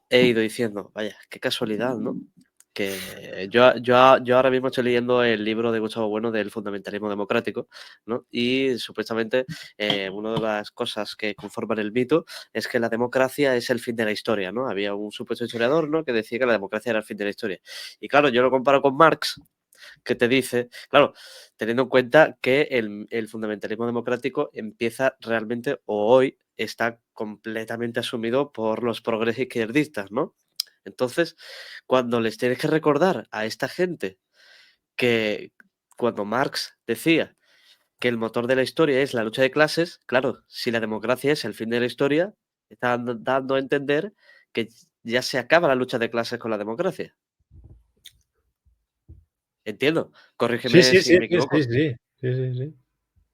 he ido diciendo, vaya, qué casualidad, ¿no? Que yo ahora mismo estoy leyendo el libro de Gustavo Bueno del fundamentalismo democrático, ¿no? Y supuestamente una de las cosas que conforman el mito es que la democracia es el fin de la historia, ¿no? Había un supuesto historiador, ¿no? Que decía que la democracia era el fin de la historia. Y claro, yo lo comparo con Marx, que te dice, claro, teniendo en cuenta que el fundamentalismo democrático empieza realmente, o hoy está completamente asumido por los progres izquierdistas, ¿no? Entonces, cuando les tienes que recordar a esta gente que cuando Marx decía que el motor de la historia es la lucha de clases, claro, si la democracia es el fin de la historia, está dando a entender que ya se acaba la lucha de clases con la democracia. Entiendo, Sí, corrígeme sí, si sí, me sí, sí, equivoco. sí, sí, sí, sí.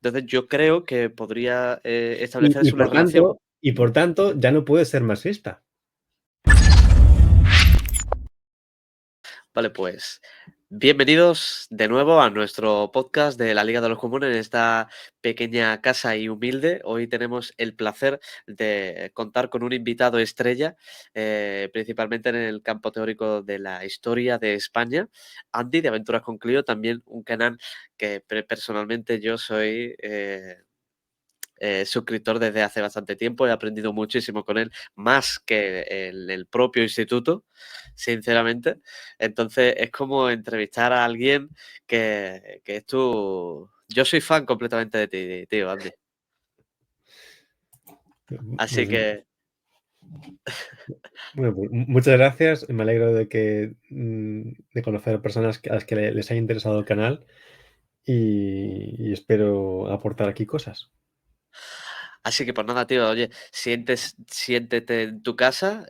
Entonces yo creo que podría Y, establecerse y una por relación. tanto, y por tanto, ya no puede ser marxista. Vale, pues bienvenidos de nuevo a nuestro podcast de la Liga de los Comunes en esta pequeña casa y humilde. Hoy tenemos el placer de contar con un invitado estrella, principalmente en el campo teórico de la historia de España, Andy de Aventuras con Clio, también un canal que personalmente yo soy suscriptor desde hace bastante tiempo, he aprendido muchísimo con él, más que el propio instituto, sinceramente. Entonces es como entrevistar a alguien que es tu... Yo soy fan completamente de ti, tío, Andy. Así Pues, que, bueno, pues, muchas gracias. Me alegro de conocer a personas a las que les haya interesado el canal y espero aportar aquí cosas. así que pues nada, tío, oye, siéntete en tu casa,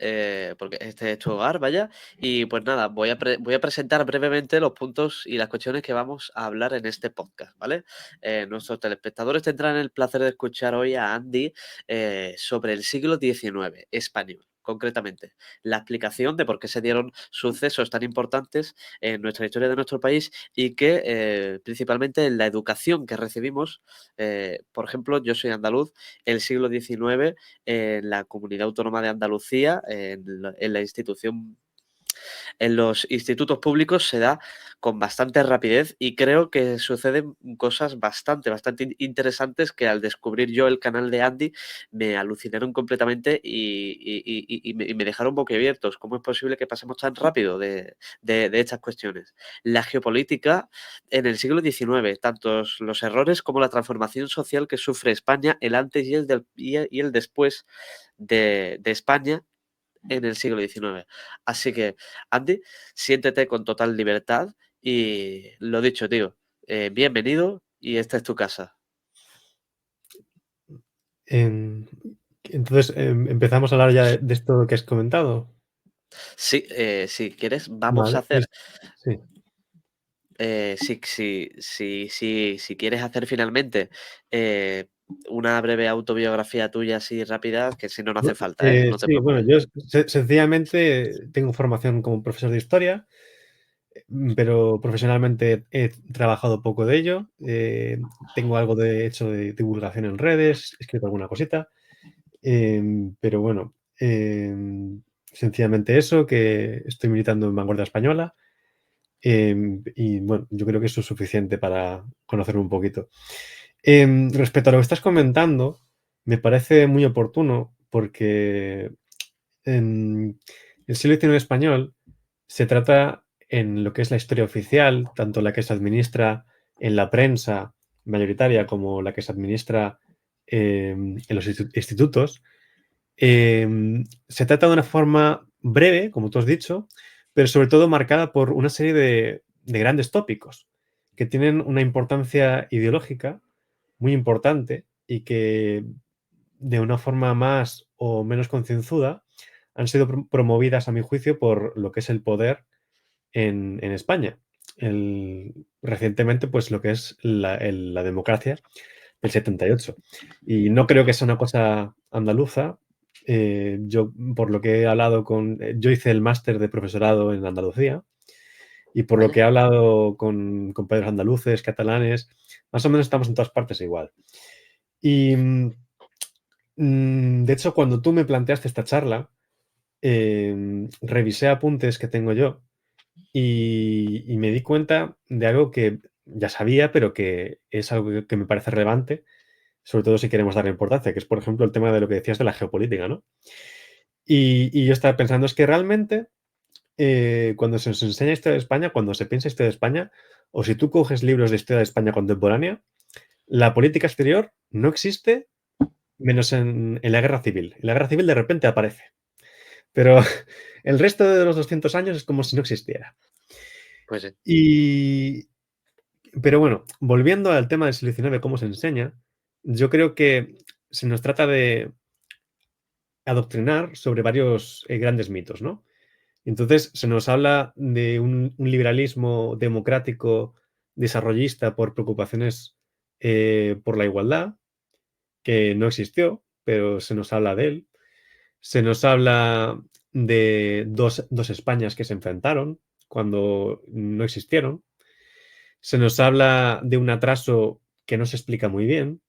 porque este es tu hogar, vaya, y pues nada, voy a presentar brevemente los puntos y las cuestiones que vamos a hablar en este podcast, ¿vale? Nuestros telespectadores tendrán el placer de escuchar hoy a Andy sobre el siglo XIX español. Concretamente, la explicación de por qué se dieron sucesos tan importantes en nuestra historia de nuestro país y que principalmente en la educación que recibimos, por ejemplo, yo soy andaluz, el siglo XIX en la Comunidad Autónoma de Andalucía, en la institución, en los institutos públicos se da con bastante rapidez y creo que suceden cosas bastante interesantes que al descubrir yo el canal de Andy me alucinaron completamente y me dejaron boquiabiertos. ¿Cómo es posible que pasemos tan rápido de estas cuestiones? La geopolítica en el siglo XIX, tantos los errores como la transformación social que sufre España, el antes y el después de España en el siglo XIX. Así que, Andy, siéntete con total libertad y lo dicho, tío, bienvenido y esta es tu casa. Em, entonces, empezamos a hablar ya de esto que has comentado. Sí, si quieres, vamos a Vale, hacer, sí. si quieres hacer finalmente una breve autobiografía tuya así rápida, que si no, no hace falta, ¿eh? No te Sí, bueno, preocupes. yo sencillamente tengo formación como profesor de historia, pero profesionalmente he trabajado poco de ello. Tengo algo de hecho de divulgación en redes, he escrito alguna cosita, pero bueno, sencillamente eso, que estoy militando en Vanguardia Española, y bueno, yo creo que eso es suficiente para conocerme un poquito. Respecto a lo que estás comentando, me parece muy oportuno porque en el siglo XIX español se trata en lo que es la historia oficial, tanto la que se administra en la prensa mayoritaria como la que se administra en los institutos. Se trata de una forma breve, como tú has dicho, pero sobre todo marcada por una serie de grandes tópicos que tienen una importancia ideológica muy importante y que de una forma más o menos concienzuda han sido promovidas, a mi juicio, por lo que es el poder en España. Recientemente, pues lo que es la democracia del 78. Y no creo que sea una cosa andaluza. Yo, por lo que he hablado yo hice el máster de profesorado en Andalucía y por lo Vaya. que he hablado con compañeros andaluces, catalanes, más o menos estamos en todas partes igual. Y de hecho, cuando tú me planteaste esta charla, revisé apuntes que tengo yo y me di cuenta de algo que ya sabía, pero que es algo que me parece relevante, sobre todo si queremos darle importancia, que es, por ejemplo, el tema de lo que decías de la geopolítica, ¿no? Y yo estaba pensando, es que realmente cuando se nos enseña historia de España, cuando se piensa historia de España, o si tú coges libros de historia de España contemporánea, la política exterior no existe menos en la guerra civil. En la guerra civil de repente aparece. Pero el resto de los 200 años es como si no existiera. Pues sí. Y, pero bueno, volviendo al tema del siglo XIX, cómo se enseña, yo creo que se nos trata de adoctrinar sobre varios grandes mitos, ¿no? Entonces se nos habla de un liberalismo democrático desarrollista por preocupaciones por la igualdad, que no existió, pero se nos habla de él. Se nos habla de dos Españas que se enfrentaron cuando no existieron. Se nos habla de un atraso que no se explica muy bien.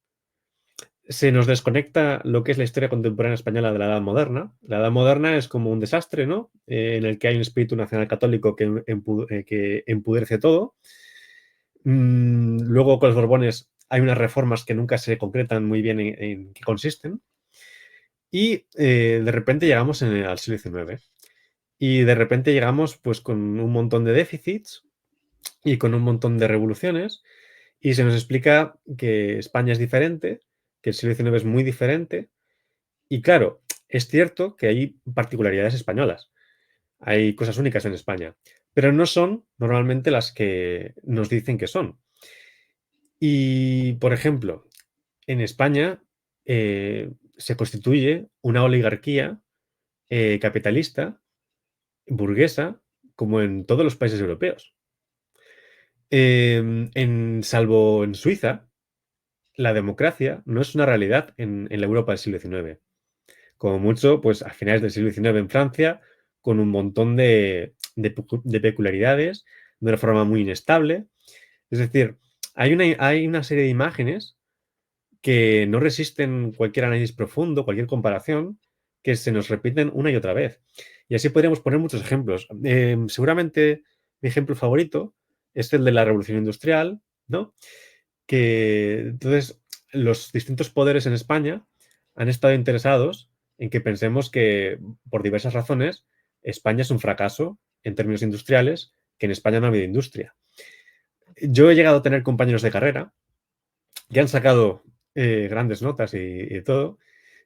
Se nos desconecta lo que es la historia contemporánea española de la Edad Moderna. La Edad Moderna es como un desastre, ¿no? En el que hay un espíritu nacional católico que empudece todo. Luego con los Borbones hay unas reformas que nunca se concretan muy bien en qué consisten. Y de repente llegamos al siglo XIX. Y de repente llegamos pues con un montón de déficits y con un montón de revoluciones y se nos explica que España es diferente, que el siglo XIX es muy diferente y claro, es cierto que hay particularidades españolas, hay cosas únicas en España, pero no son normalmente las que nos dicen que son. Y, por ejemplo, en España se constituye una oligarquía capitalista, burguesa, como en todos los países europeos. Salvo en Suiza, la democracia no es una realidad en la Europa del siglo XIX. Como mucho, pues a finales del siglo XIX en Francia, con un montón de peculiaridades, de una forma muy inestable. Es decir, hay una serie de imágenes que no resisten cualquier análisis profundo, cualquier comparación, que se nos repiten una y otra vez. Y así podríamos poner muchos ejemplos. Seguramente mi ejemplo favorito es el de la Revolución Industrial, ¿no? Que entonces los distintos poderes en España han estado interesados en que pensemos que, por diversas razones, España es un fracaso en términos industriales, que en España no ha habido industria. Yo he llegado a tener compañeros de carrera que han sacado grandes notas y todo,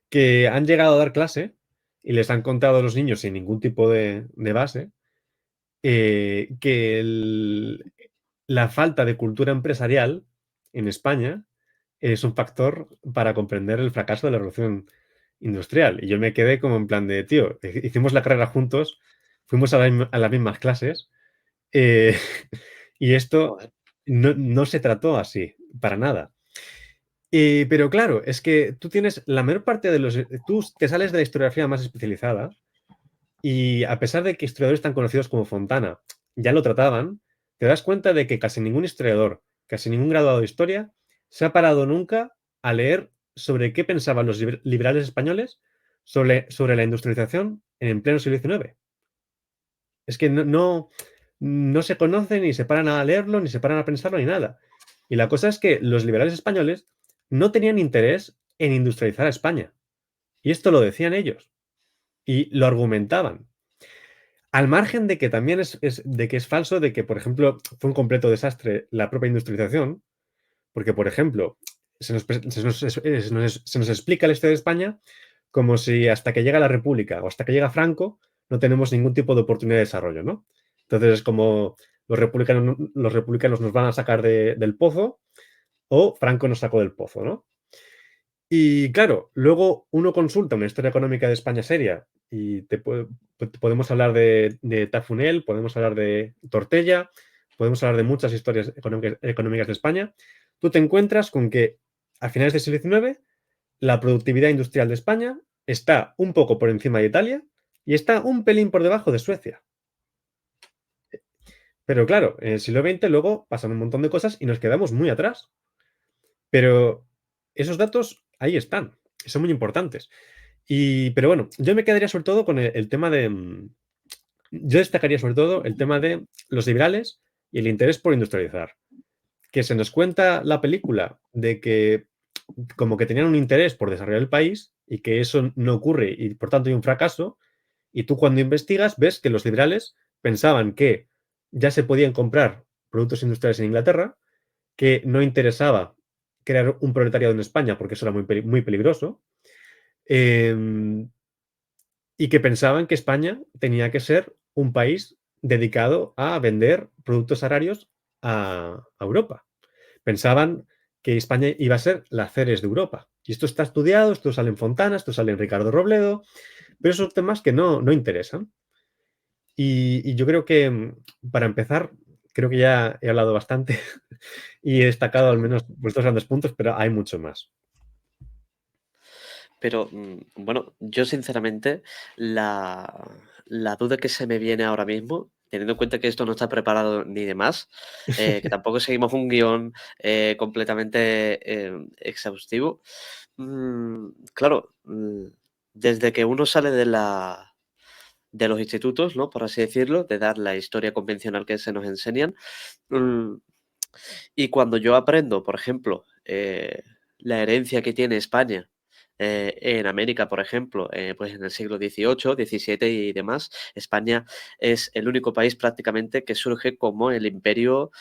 que han llegado a dar clase y les han contado a los niños sin ningún tipo de base que la falta de cultura empresarial en España es un factor para comprender el fracaso de la revolución industrial. Y yo me quedé como en plan de, tío, hicimos la carrera juntos, fuimos a las mismas clases eh, y esto Joder. no se trató así, para nada. Pero claro, es que tú tienes la mayor parte de los... Tú te sales de la historiografía más especializada y a pesar de que historiadores tan conocidos como Fontana ya lo trataban, te das cuenta de que casi ningún historiador, casi ningún graduado de historia, se ha parado nunca a leer sobre qué pensaban los liberales españoles sobre la industrialización en pleno siglo XIX. Es que no se conocen, ni se paran a leerlo, ni se paran a pensarlo, ni nada. Y la cosa es que los liberales españoles no tenían interés en industrializar a España. Y esto lo decían ellos. Y lo argumentaban. Al margen de que también de que es falso, de que, por ejemplo, fue un completo desastre la propia industrialización, porque, por ejemplo, se nos explica la historia de España como si hasta que llega la República o hasta que llega Franco no tenemos ningún tipo de oportunidad de desarrollo, ¿no? Entonces es como los republicanos nos van a sacar del pozo o Franco nos sacó del pozo, ¿no? Y claro, luego uno consulta una historia económica de España seria y podemos hablar de Tafunel, podemos hablar de Tortella, podemos hablar de muchas historias económicas de España. Tú te encuentras con que a finales del siglo XIX la productividad industrial de España está un poco por encima de Italia y está un pelín por debajo de Suecia. Pero claro, en el siglo XX luego pasan un montón de cosas y nos quedamos muy atrás. Pero esos datos ahí están, son muy importantes. Pero bueno, yo me quedaría sobre todo con el tema de... Yo destacaría sobre todo el tema de los liberales y el interés por industrializar. Que se nos cuenta la película de que como que tenían un interés por desarrollar el país y que eso no ocurre y por tanto hay un fracaso. Y tú cuando investigas ves que los liberales pensaban que ya se podían comprar productos industriales en Inglaterra, que no interesaba crear un proletariado en España porque eso era muy peligroso, eh, y que pensaban que España tenía que ser un país dedicado a vender productos agrarios a Europa. Pensaban que España iba a ser la Ceres de Europa. Y esto está estudiado, esto sale en Fontana, esto sale en Ricardo Robledo, pero son temas que no interesan. Y yo creo que, para empezar, creo que ya he hablado bastante y he destacado al menos vuestros grandes puntos, pero hay mucho más. Pero bueno, yo sinceramente, la duda que se me viene ahora mismo, teniendo en cuenta que esto no está preparado ni demás, que tampoco seguimos un guión completamente exhaustivo. Claro, desde que uno sale de los institutos, ¿no? Por así decirlo, de dar la historia convencional que se nos enseñan. mm, y cuando yo aprendo, por ejemplo, la herencia que tiene España en América, por ejemplo, pues en el siglo XVIII, XVII y demás, España es el único país prácticamente que surge como el imperio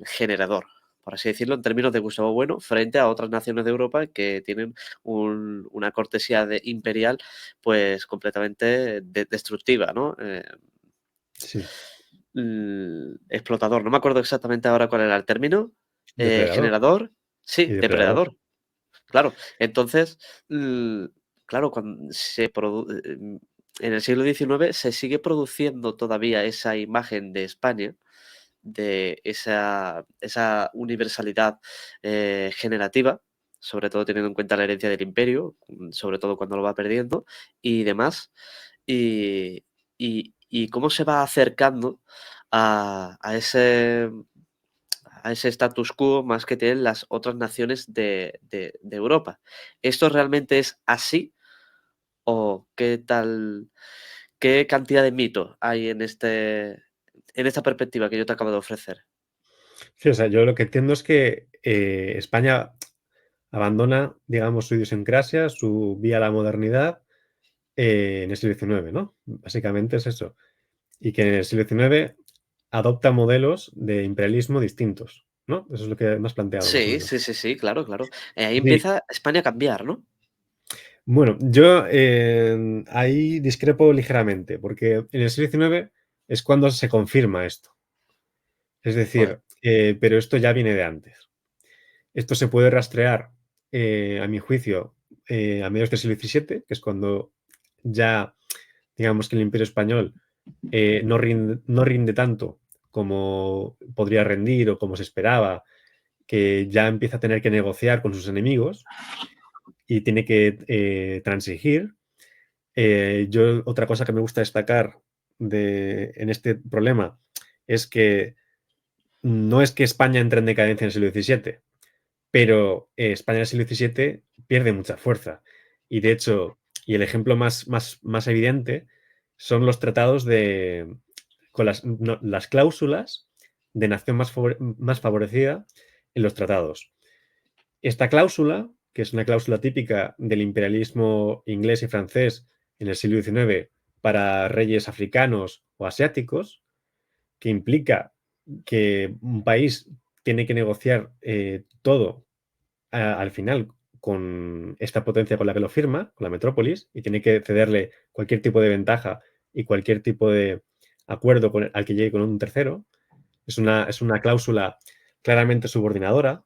generador, por así decirlo, en términos de Gustavo Bueno, frente a otras naciones de Europa que tienen una cortesía imperial pues completamente destructiva, ¿no? Sí, Explotador, no me acuerdo exactamente ahora cuál era el término. depredador Generador, y sí, depredador. depredador, claro. Entonces, claro, cuando en el siglo XIX se sigue produciendo todavía esa imagen de España, de esa universalidad generativa, sobre todo teniendo en cuenta la herencia del imperio, sobre todo cuando lo va perdiendo y demás. Y cómo se va acercando a ese status quo más que tienen las otras naciones de Europa. ¿Esto realmente es así o qué tal, qué cantidad de mitos hay en esta perspectiva que yo te acabo de ofrecer? Sí, o sea, yo lo que entiendo es que España abandona, digamos, su idiosincrasia, su vía a la modernidad en el siglo XIX, ¿no? Básicamente es eso. Y que en el siglo XIX adopta modelos de imperialismo distintos, ¿no? Eso es lo que me has planteado, más o Sí, menos. sí, sí, sí, claro, claro. Ahí Sí. empieza España a cambiar, ¿no? Bueno, yo ahí discrepo ligeramente, porque en el siglo XIX es cuando se confirma esto. Es Joder. decir, pero esto ya viene de antes. Esto se puede rastrear, a mi juicio, a mediados del siglo XVII, que es cuando ya, digamos que el Imperio Español no rinde tanto como podría rendir o como se esperaba, que ya empieza a tener que negociar con sus enemigos y tiene que transigir. Yo, otra cosa que me gusta destacar en este problema es que no es que España entre en decadencia en el siglo XVII, pero España en el siglo XVII pierde mucha fuerza. Y de hecho, y el ejemplo más evidente son los tratados con las cláusulas de nación más favorecida en los tratados. Esta cláusula, que es una cláusula típica del imperialismo inglés y francés en el siglo XIX para reyes africanos o asiáticos, que implica que un país tiene que negociar todo al final con esta potencia con la que lo firma, con la metrópolis, y tiene que cederle cualquier tipo de ventaja y cualquier tipo de acuerdo al que llegue con un tercero. Es una cláusula claramente subordinadora.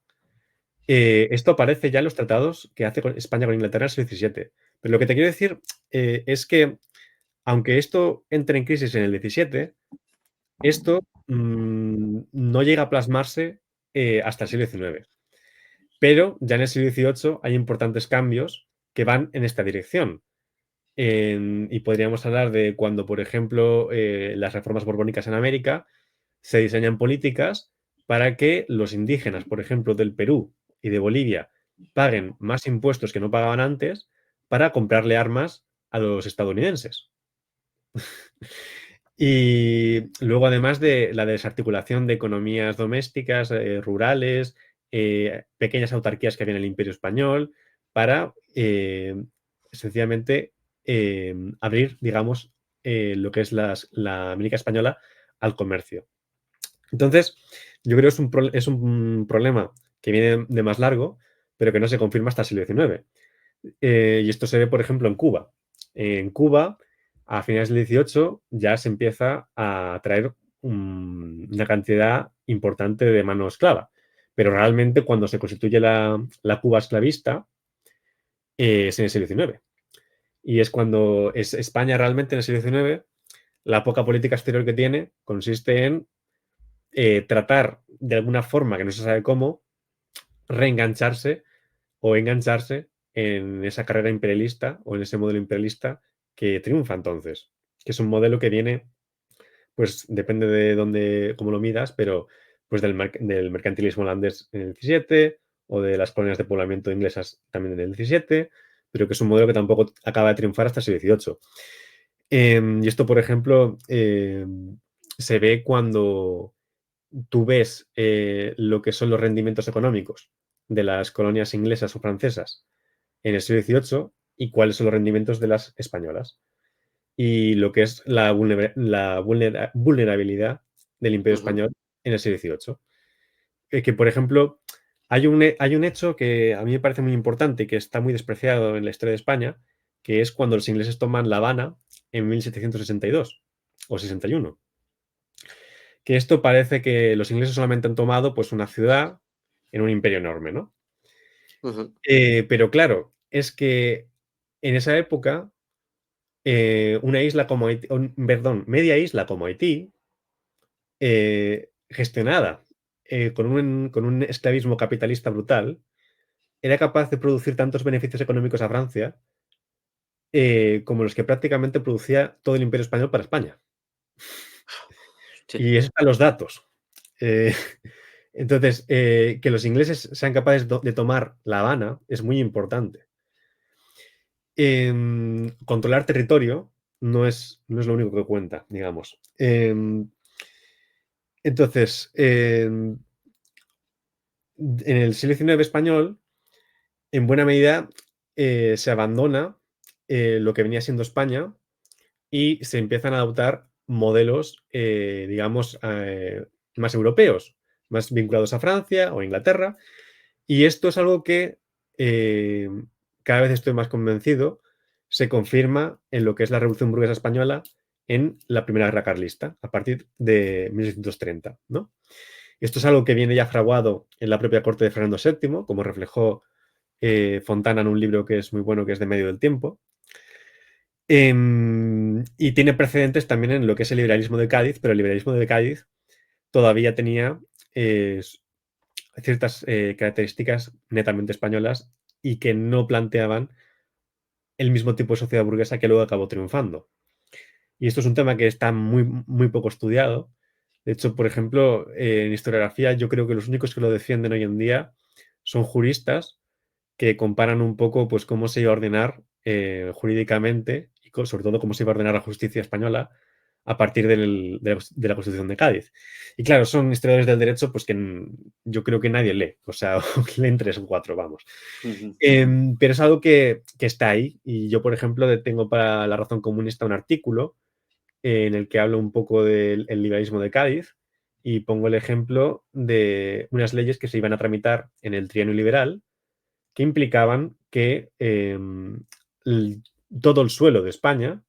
Esto aparece ya en los tratados que hace España con Inglaterra en el siglo XVII. Pero lo que te quiero decir es que, aunque esto entre en crisis en el XVII, esto no llega a plasmarse hasta el siglo XIX. Pero ya en el siglo XVIII hay importantes cambios que van en esta dirección. Y podríamos hablar de cuando, por ejemplo, las reformas borbónicas en América se diseñan políticas para que los indígenas, por ejemplo, del Perú y de Bolivia, paguen más impuestos que no pagaban antes, para comprarle armas a los estadounidenses. Y luego, además de la desarticulación de economías domésticas, rurales, pequeñas autarquías que había en el Imperio Español, para sencillamente abrir, digamos, lo que es la América Española al comercio. Entonces, yo creo que es un problema que viene de más largo, pero que no se confirma hasta el siglo XIX. Y esto se ve, por ejemplo, en Cuba. En Cuba, a finales del 18, ya se empieza a traer una cantidad importante de mano esclava. Pero realmente cuando se constituye la Cuba esclavista es en el siglo XIX. Y es cuando es España realmente en el siglo XIX, la poca política exterior que tiene consiste en tratar de alguna forma, que no se sabe cómo, reengancharse o engancharse en esa carrera imperialista o en ese modelo imperialista que triunfa entonces, que es un modelo que viene, pues depende de dónde, cómo lo midas, pero pues del mercantilismo holandés en el 17 o de las colonias de poblamiento inglesas también en el 17, pero que es un modelo que tampoco acaba de triunfar hasta el siglo XVIII. Y esto, por ejemplo, se ve cuando tú ves lo que son los rendimientos económicos de las colonias inglesas o francesas en el siglo XVIII y cuáles son los rendimientos de las españolas y lo que es la vulnerabilidad del Imperio Ujú. Español en el siglo XVIII. Que, por ejemplo, hay un hecho que a mí me parece muy importante y que está muy despreciado en la historia de España, que es cuando los ingleses toman La Habana en 1762 o 61. Que esto parece que los ingleses solamente han tomado pues, una ciudad en un imperio enorme, ¿no? Ujú. Pero claro, es que en esa época, una isla como Haití, perdón, media isla como Haití, gestionada con un esclavismo capitalista brutal, era capaz de producir tantos beneficios económicos a Francia como los que prácticamente producía todo el Imperio Español para España. Hostia. Y esos están los datos. Eh, entonces, que los ingleses sean capaces de tomar La Habana es muy importante. Controlar territorio no es lo único que cuenta, digamos. Entonces, en el siglo XIX español, en buena medida, se abandona lo que venía siendo España y se empiezan a adoptar modelos, digamos, más europeos, más vinculados a Francia o Inglaterra. Y esto es algo que eh, cada vez estoy más convencido, se confirma en lo que es la Revolución Burguesa Española en la Primera Guerra Carlista, a partir de 1630, ¿no? Esto es algo que viene ya fraguado en la propia corte de Fernando VII, como reflejó Fontana en un libro que es muy bueno, que es De Medio del Tiempo. Y tiene precedentes también en lo que es el liberalismo de Cádiz, pero el liberalismo de Cádiz todavía tenía ciertas características netamente españolas y que no planteaban el mismo tipo de sociedad burguesa que luego acabó triunfando. Y esto es un tema que está muy poco estudiado. De hecho, por ejemplo, en historiografía yo creo que los únicos que lo defienden hoy en día son juristas que comparan un poco pues, cómo se iba a ordenar jurídicamente y sobre todo cómo se iba a ordenar la justicia española a partir de la Constitución de Cádiz. Y claro, son historiadores del derecho pues que yo creo que nadie lee, o sea, leen 3 o 4, vamos. Ujú. Pero es algo que está ahí y yo, por ejemplo, tengo para La Razón Comunista un artículo en el que hablo un poco del liberalismo de Cádiz y pongo el ejemplo de unas leyes que se iban a tramitar en el trienio liberal que implicaban que todo el suelo de España,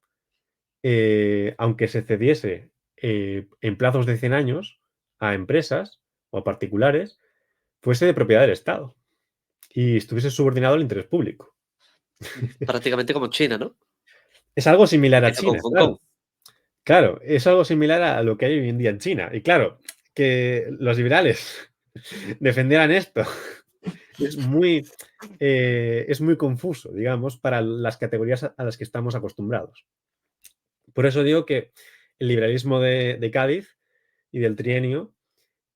aunque se cediese en plazos de 100 años a empresas o a particulares, fuese de propiedad del Estado y estuviese subordinado al interés público. Prácticamente como China, ¿no? Es algo similar Que a hizo con China, Hong Kong. claro. Claro, es algo similar a lo que hay hoy en día en China. Y claro, que los liberales defendieran esto es es muy confuso, digamos, para las categorías a las que estamos acostumbrados. Por eso digo que el liberalismo de Cádiz y del trienio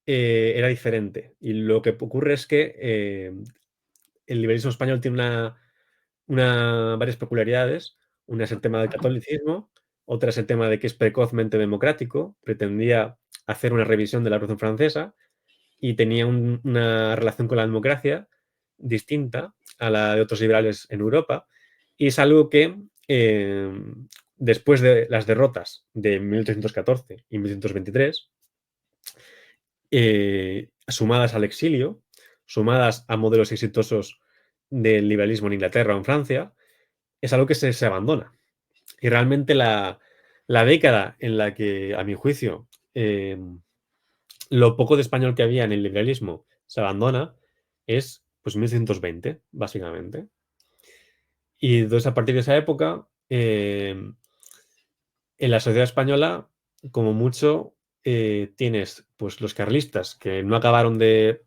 era diferente. Y lo que ocurre es que el liberalismo español tiene varias peculiaridades. Una es el tema del catolicismo, otra es el tema de que es precozmente democrático, pretendía hacer una revisión de la Revolución Francesa y tenía una relación con la democracia distinta a la de otros liberales en Europa. Y es algo que después de las derrotas de 1814 y 1823, sumadas al exilio, sumadas a modelos exitosos del liberalismo en Inglaterra o en Francia, es algo que se abandona. Y realmente la década en la que, a mi juicio, lo poco de español que había en el liberalismo se abandona es pues 1920, básicamente. Y entonces a partir de esa época, en la sociedad española, como mucho, tienes pues los carlistas que no acabaron de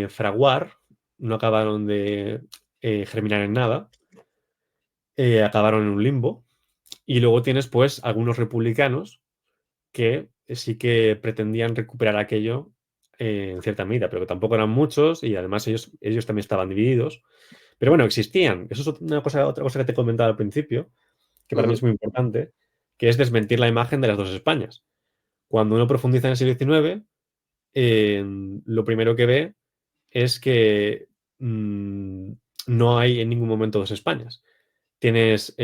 fraguar, no acabaron de germinar en nada, acabaron en un limbo. Y luego tienes pues algunos republicanos que sí que pretendían recuperar aquello en cierta medida, pero que tampoco eran muchos y además ellos también estaban divididos. Pero bueno, existían. Eso es otra cosa que te he comentado al principio, que para mí es Ujú. muy importante, que es desmentir la imagen de las dos Españas. Cuando uno profundiza en el siglo XIX, lo primero que ve es que no hay en ningún momento dos Españas. Tienes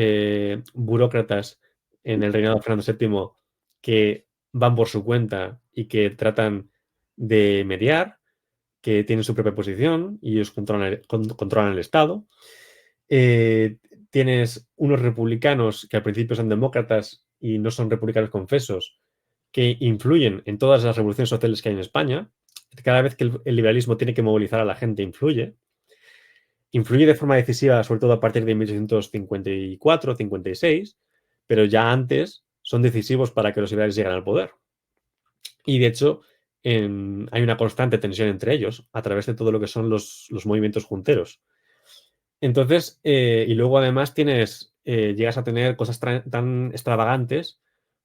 burócratas en el reinado de Fernando VII que van por su cuenta y que tratan de mediar, que tienen su propia posición y ellos controlan el Estado. Eh, Tienes unos republicanos que al principio son demócratas y no son republicanos confesos, que influyen en todas las revoluciones sociales que hay en España. Cada vez que el liberalismo tiene que movilizar a la gente, influye. Influye de forma decisiva, sobre todo a partir de 1854-56, pero ya antes son decisivos para que los liberales lleguen al poder. Y de hecho, hay una constante tensión entre ellos a través de todo lo que son los movimientos junteros. Entonces, y luego además llegas a tener cosas tan extravagantes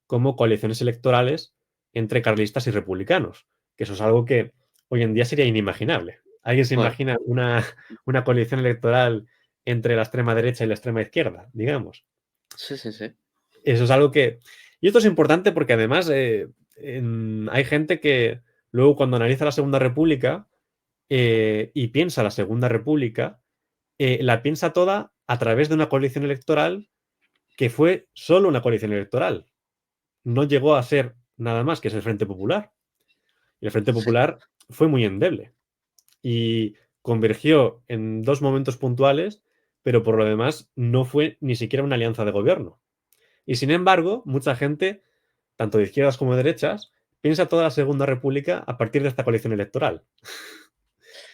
como coaliciones electorales entre carlistas y republicanos, que eso es algo que hoy en día sería inimaginable. ¿Alguien se Bueno, imagina una coalición electoral entre la extrema derecha y la extrema izquierda, digamos? sí, sí, sí. Eso es algo que... Y esto es importante porque además hay gente que luego cuando analiza la Segunda República y piensa la Segunda República, la piensa toda a través de una coalición electoral que fue solo una coalición electoral. No llegó a ser nada más que es el Frente Popular. Y el Frente Sí. Popular fue muy endeble y convergió en dos momentos puntuales, pero por lo demás no fue ni siquiera una alianza de gobierno. Y sin embargo, mucha gente, tanto de izquierdas como de derechas, piensa toda la Segunda República a partir de esta coalición electoral.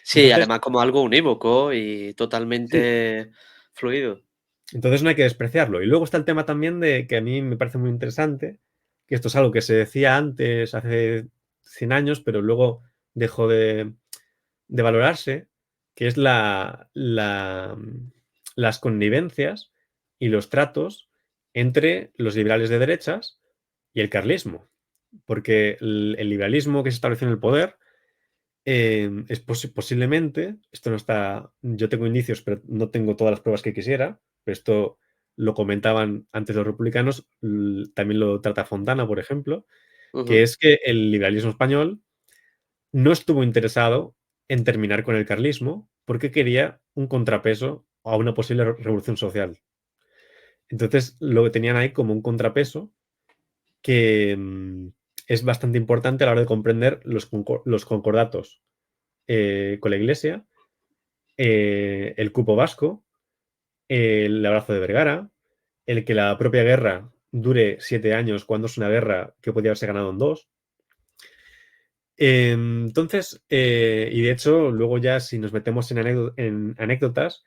Sí, Entonces, además como algo unívoco y sí, totalmente fluido. entonces no hay que despreciarlo. Y luego está el tema también de que a mí me parece muy interesante, que esto es algo que se decía antes, hace 100 años, pero luego dejó de valorarse, que es las connivencias y los tratos entre los liberales de derechas y el carlismo. Porque el liberalismo que se estableció en el poder es posiblemente, esto no está, yo tengo indicios, pero no tengo todas las pruebas que quisiera, pero esto lo comentaban antes los republicanos, también lo trata Fontana, por ejemplo, que Ujú. es que el liberalismo español no estuvo interesado en terminar con el carlismo porque quería un contrapeso a una posible revolución social. Entonces lo tenían ahí como un contrapeso que es bastante importante a la hora de comprender los concordatos con la Iglesia, el cupo vasco, el abrazo de Vergara, el que la propia guerra dure 7 años cuando es una guerra que podía haberse ganado en 2. Entonces, y de hecho, luego ya si nos metemos en anécdotas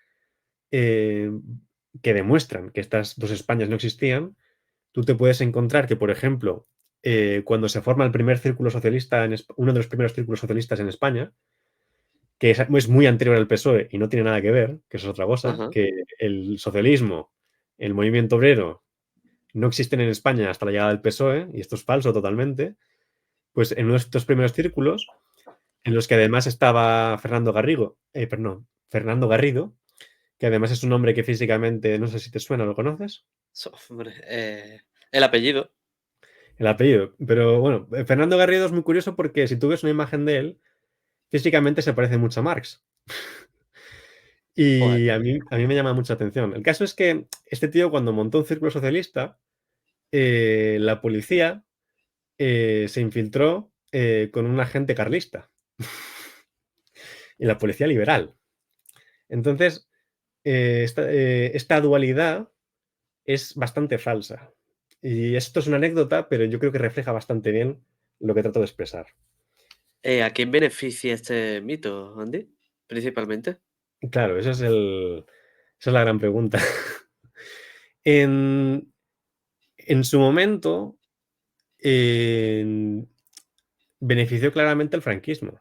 eh, que demuestran que estas dos Españas no existían, tú te puedes encontrar que, por ejemplo, cuando se forma el primer círculo socialista, uno de los primeros círculos socialistas en España, que es muy anterior al PSOE y no tiene nada que ver, que eso es otra cosa, Ajá. que el socialismo, el movimiento obrero, no existen en España hasta la llegada del PSOE, y esto es falso totalmente, pues en uno de estos primeros círculos en los que además estaba Fernando Garrido, que además es un hombre que físicamente, no sé si te suena, ¿lo conoces? Hombre, el apellido. El apellido. Pero bueno, Fernando Garrido es muy curioso porque si tú ves una imagen de él, físicamente se parece mucho a Marx. Joder. Y a mí me llama mucha atención. El caso es que este tío, cuando montó un círculo socialista, la policía se infiltró con un agente carlista y la policía liberal. Entonces, esta dualidad es bastante falsa. Y esto es una anécdota, pero yo creo que refleja bastante bien lo que trato de expresar. ¿A quién beneficia este mito, Andy? Principalmente. Claro, esa es la gran pregunta. En, en su momento, benefició claramente al franquismo,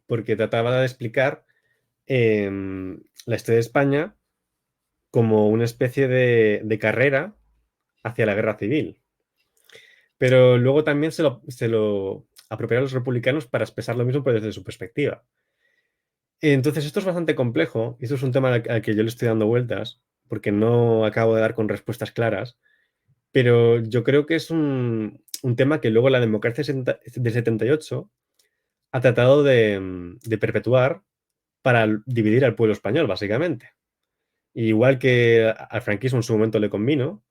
porque trataba de explicar la historia de España como una especie de carrera hacia la guerra civil. Pero luego también se lo apropiaron los republicanos para expresar lo mismo, pero desde su perspectiva. Entonces, esto es bastante complejo y esto es un tema al que yo le estoy dando vueltas porque no acabo de dar con respuestas claras, pero yo creo que es un tema que luego la democracia de 78 ha tratado de perpetuar para dividir al pueblo español, básicamente. Igual que al franquismo en su momento le convino,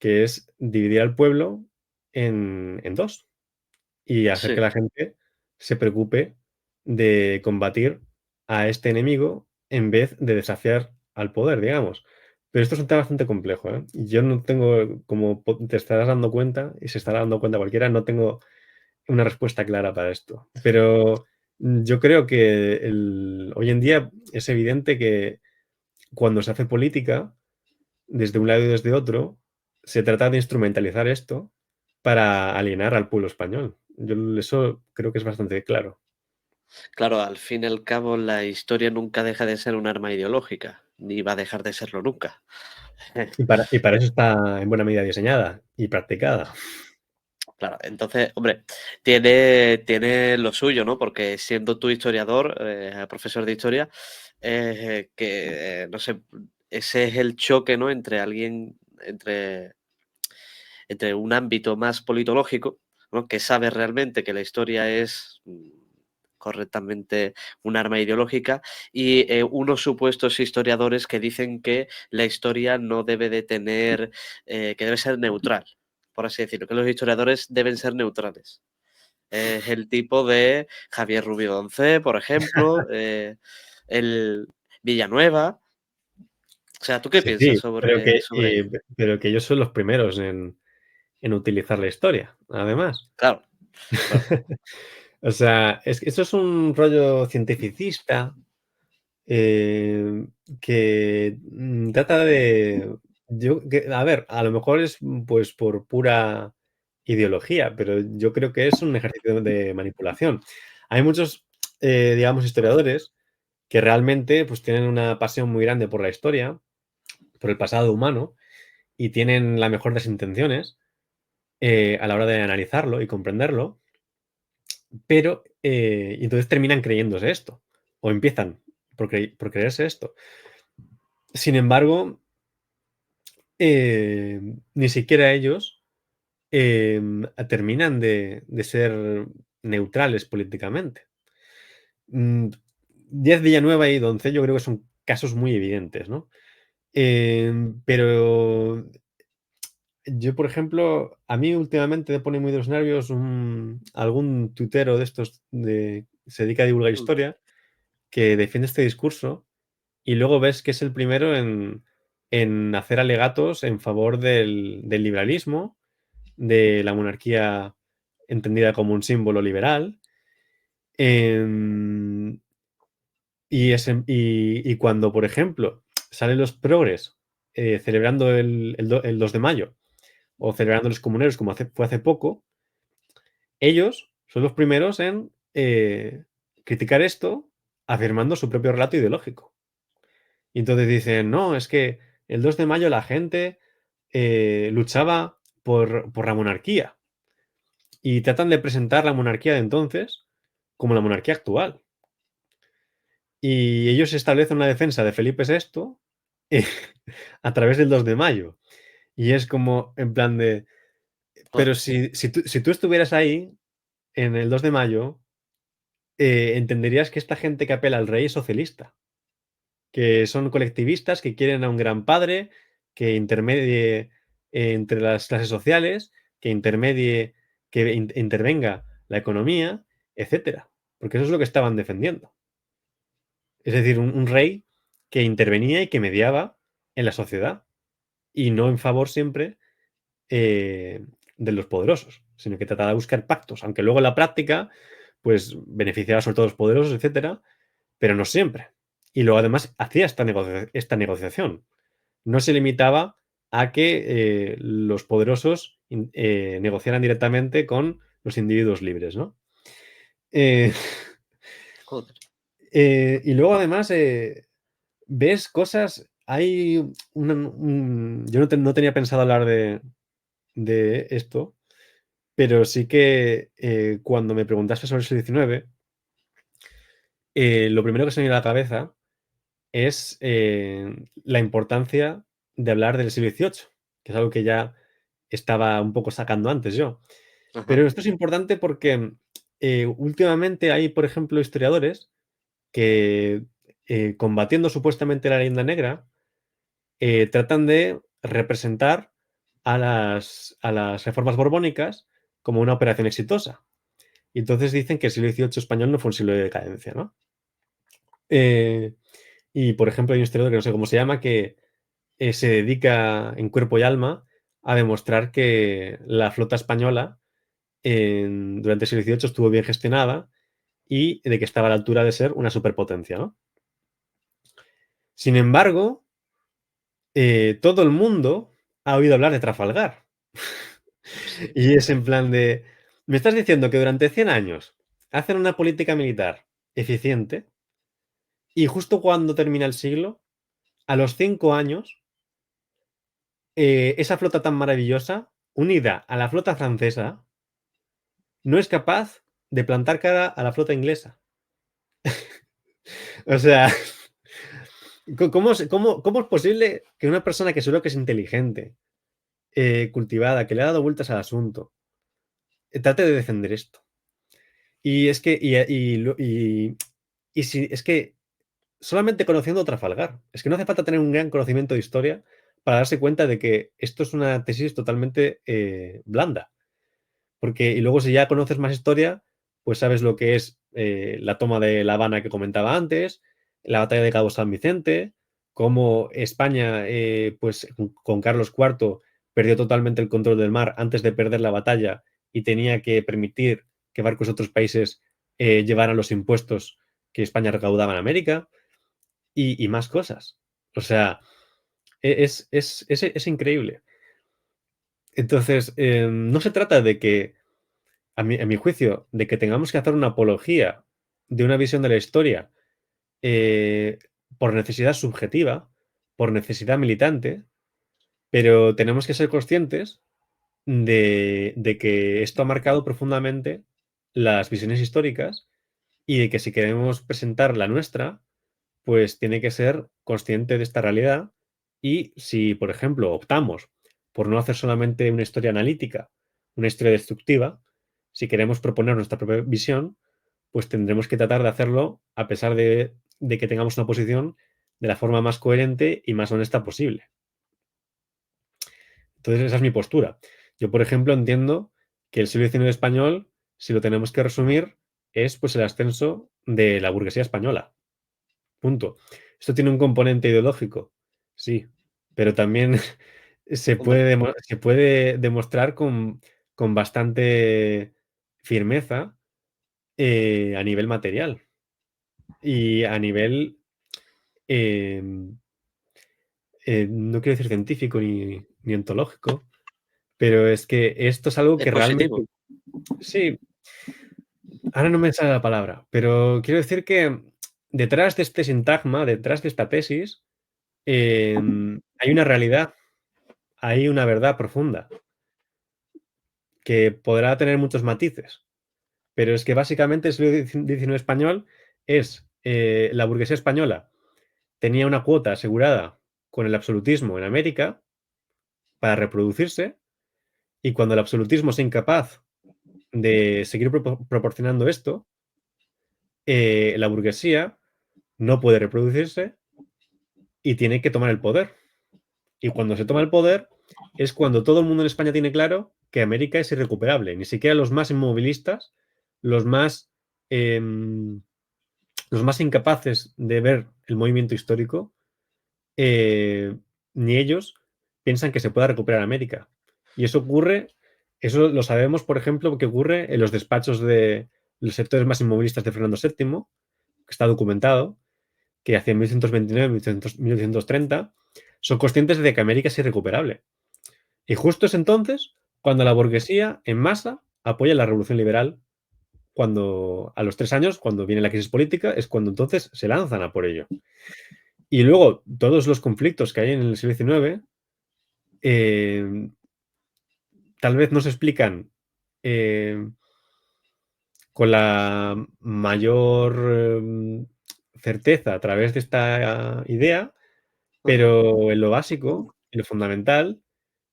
que es dividir al pueblo en dos y hacer que Sí. la gente se preocupe de combatir a este enemigo en vez de desafiar al poder, digamos. Pero esto es un tema bastante complejo, ¿eh? Y yo no tengo, como te estarás dando cuenta, y se estará dando cuenta cualquiera, no tengo una respuesta clara para esto. Pero yo creo que hoy en día es evidente que cuando se hace política, desde un lado y desde otro, se trata de instrumentalizar esto para alienar al pueblo español. Yo eso creo que es bastante claro. Claro, al fin y al cabo, la historia nunca deja de ser un arma ideológica, ni va a dejar de serlo nunca. Y para eso está en buena medida diseñada y practicada. Claro, entonces, hombre, tiene lo suyo, ¿no? Porque siendo tú historiador, profesor de historia, no sé, ese es el choque, ¿no? Entre un ámbito más politológico, ¿no? Que sabe realmente que la historia es correctamente un arma ideológica, y unos supuestos historiadores que dicen que la historia no debe de tener, que debe ser neutral, por así decirlo, que los historiadores deben ser neutrales. Es el tipo de Javier Rubio Doncé, por ejemplo, el Villanueva. O sea, ¿tú qué Sí, sí, piensas pero sobre, que, sobre ello? pero que ellos son los primeros en utilizar la historia, además. Claro, claro. O sea, eso es un rollo cientificista que trata de... a ver, a lo mejor es pues por pura ideología, pero yo creo que es un ejercicio de manipulación. Hay muchos, digamos, historiadores que realmente pues tienen una pasión muy grande por la historia, por el pasado humano, y tienen la mejor de las intenciones a la hora de analizarlo y comprenderlo, pero y entonces terminan creyéndose esto, o empiezan por creerse esto. Sin embargo, ni siquiera ellos terminan de ser neutrales políticamente. Mm, Díaz Villanueva y Doncel yo creo que son casos muy evidentes, ¿no? Pero yo, por ejemplo, a mí últimamente me pone muy de los nervios algún tuitero de estos se dedica a divulgar Mm. historia que defiende este discurso y luego ves que es el primero en hacer alegatos en favor del liberalismo, de la monarquía entendida como un símbolo liberal. em, y cuando, por ejemplo, salen los progres celebrando el 2 de mayo o celebrando los comuneros, como fue hace poco, ellos son los primeros en criticar esto afirmando su propio relato ideológico. Y entonces dicen, no, es que el 2 de mayo la gente luchaba por la monarquía y tratan de presentar la monarquía de entonces como la monarquía actual. y ellos establecen una defensa de Felipe VI eh, a través del 2 de mayo. Y es como en plan de, pero Joder, si tú estuvieras ahí en el 2 de mayo, entenderías que esta gente que apela al rey es socialista, que son colectivistas, que quieren a un gran padre, que intermedie entre las clases sociales, que intermedie, que intervenga la economía, etcétera. Porque eso es lo que estaban defendiendo. Es decir, un rey que intervenía y que mediaba en la sociedad y no en favor siempre de los poderosos, sino que trataba de buscar pactos, aunque luego en la práctica pues beneficiaba sobre todo a los poderosos, etcétera, pero no siempre. Y luego además hacía esta negociación. No se limitaba a que los poderosos negociaran directamente con los individuos libres, ¿no? Eh, joder. y luego además ves cosas, hay yo no tenía pensado hablar de esto, pero sí que cuando me preguntaste sobre el siglo XIX, lo primero que se me viene a la cabeza es la importancia de hablar del siglo XVIII, que es algo que ya estaba un poco sacando antes yo. Ajá. Pero esto es importante porque últimamente hay, por ejemplo, historiadores que, combatiendo supuestamente la leyenda negra, tratan de representar a las reformas borbónicas como una operación exitosa. Y entonces dicen que el siglo XVIII español no fue un siglo de decadencia, ¿no? Eh, y, por ejemplo, hay un historiador que no sé cómo se llama, que se dedica en cuerpo y alma a demostrar que la flota española durante el siglo XVIII estuvo bien gestionada y de que estaba a la altura de ser una superpotencia, ¿no? Sin embargo, todo el mundo ha oído hablar de Trafalgar. Sí. Y es en plan de, me estás diciendo que durante 100 años hacen una política militar eficiente y justo cuando termina el siglo, a los 5 años, esa flota tan maravillosa, unida a la flota francesa, no es capaz de plantar cara a la flota inglesa. O sea, ¿cómo es posible que una persona que seguro que es inteligente, cultivada, que le ha dado vueltas al asunto, trate de defender esto? Y es que, y si, es que solamente conociendo Trafalgar, es que no hace falta tener un gran conocimiento de historia para darse cuenta de que esto es una tesis totalmente blanda. Porque, y luego si ya conoces más historia, pues sabes lo que es la toma de La Habana que comentaba antes, la batalla de Cabo San Vicente, cómo España, pues con Carlos IV, perdió totalmente el control del mar antes de perder la batalla y tenía que permitir que barcos de otros países llevaran los impuestos que España recaudaba en América y más cosas. O sea, es increíble. Entonces, no se trata de que a mi juicio, de que tengamos que hacer una apología de una visión de la historia eh, por necesidad subjetiva, por necesidad militante, pero tenemos que ser conscientes de que esto ha marcado profundamente las visiones históricas y de que si queremos presentar la nuestra, pues tiene que ser consciente de esta realidad y si, por ejemplo, optamos por no hacer solamente una historia analítica, una historia destructiva, si queremos proponer nuestra propia visión, pues tendremos que tratar de hacerlo a pesar de que tengamos una posición de la forma más coherente y más honesta posible. Entonces, esa es mi postura. Yo, por ejemplo, entiendo que el siglo XIX español, si lo tenemos que resumir, es pues el ascenso de la burguesía española. Punto. ¿Esto tiene un componente ideológico? Sí, pero también Hombre, se puede demostrar con bastante firmeza a nivel material y a nivel, eh, no quiero decir científico ni ontológico, pero es que esto es algo es que positivo. realmente, sí, ahora no me sale la palabra, pero quiero decir que detrás de este sintagma, detrás de esta tesis, hay una realidad, hay una verdad profunda que podrá tener muchos matices, pero es que básicamente el siglo XIX español es la burguesía española tenía una cuota asegurada con el absolutismo en América para reproducirse, y cuando el absolutismo es incapaz de seguir proporcionando esto, la burguesía no puede reproducirse y tiene que tomar el poder. Y cuando se toma el poder es cuando todo el mundo en España tiene claro que América es irrecuperable. Ni siquiera los más inmovilistas, los más, eh, los más incapaces de ver el movimiento histórico, ni ellos piensan que se pueda recuperar América. Y eso ocurre, eso lo sabemos, por ejemplo, que ocurre en los despachos de los sectores más inmovilistas de Fernando VII, que está documentado, que hacia 1129-1830 son conscientes de que América es irrecuperable. Y justo es entonces cuando la burguesía en masa apoya la revolución liberal, cuando a los 3 años, cuando viene la crisis política, es cuando entonces se lanzan a por ello. Y luego todos los conflictos que hay en el siglo XIX tal vez no se explican con la mayor certeza a través de esta idea, Ajá. pero en lo básico, en lo fundamental,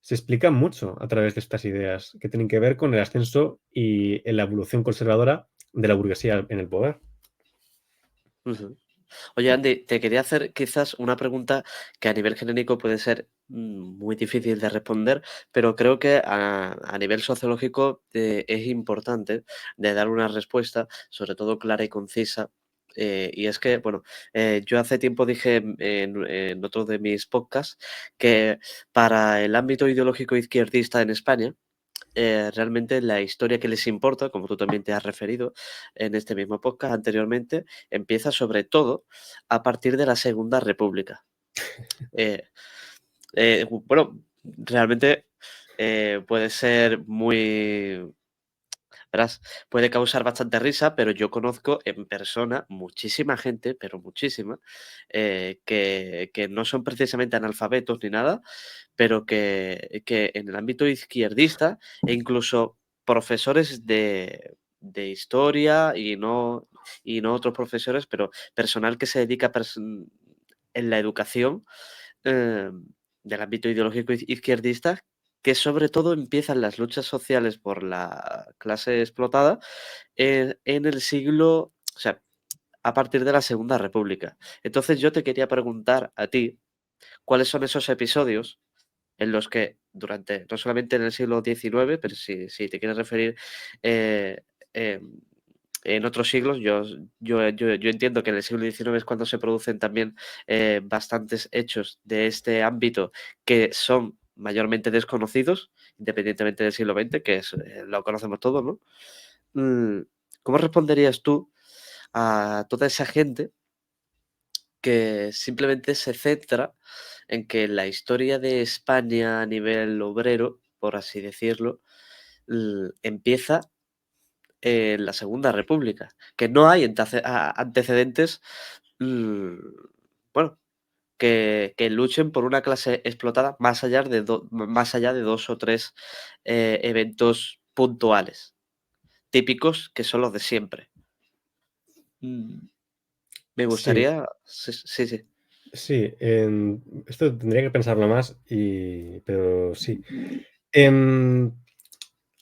se explican mucho a través de estas ideas que tienen que ver con el ascenso y en la evolución conservadora de la burguesía en el poder. Ujú. Oye, Andy, te quería hacer quizás una pregunta que a nivel genérico puede ser muy difícil de responder, pero creo que a nivel sociológico es importante de dar una respuesta, sobre todo clara y concisa. Y es que, bueno, yo hace tiempo dije en otro de mis podcasts que para el ámbito ideológico izquierdista en España, realmente la historia que les importa, como tú también te has referido en este mismo podcast anteriormente, empieza sobre todo a partir de la Segunda República. Eh, bueno, realmente puede ser muy, verás, puede causar bastante risa, pero yo conozco en persona muchísima gente, pero muchísima, que no son precisamente analfabetos ni nada, pero que en el ámbito izquierdista e incluso profesores de historia y no otros profesores, pero personal que se dedica en la educación eh, del ámbito ideológico izquierdista, que sobre todo empiezan las luchas sociales por la clase explotada en el siglo, o sea, a partir de la Segunda República. Entonces yo te quería preguntar a ti, ¿cuáles son esos episodios en los que durante, no solamente en el siglo XIX, pero si te quieres referir eh, em, en otros siglos, yo entiendo que en el siglo XIX es cuando se producen también bastantes hechos de este ámbito que son mayormente desconocidos, independientemente del siglo XX, que es, lo conocemos todos, ¿no? Mm, ¿Cómo responderías tú a toda esa gente que simplemente se centra en que la historia de España a nivel obrero, por así decirlo, empieza en la Segunda República, que no hay antecedentes, mm, bueno, que luchen por una clase explotada más allá de dos o tres eventos puntuales, típicos que son los de siempre? Mm, Me Sí, gustaría, sí, sí, sí. sí, esto tendría que pensarlo más, pero sí. Em,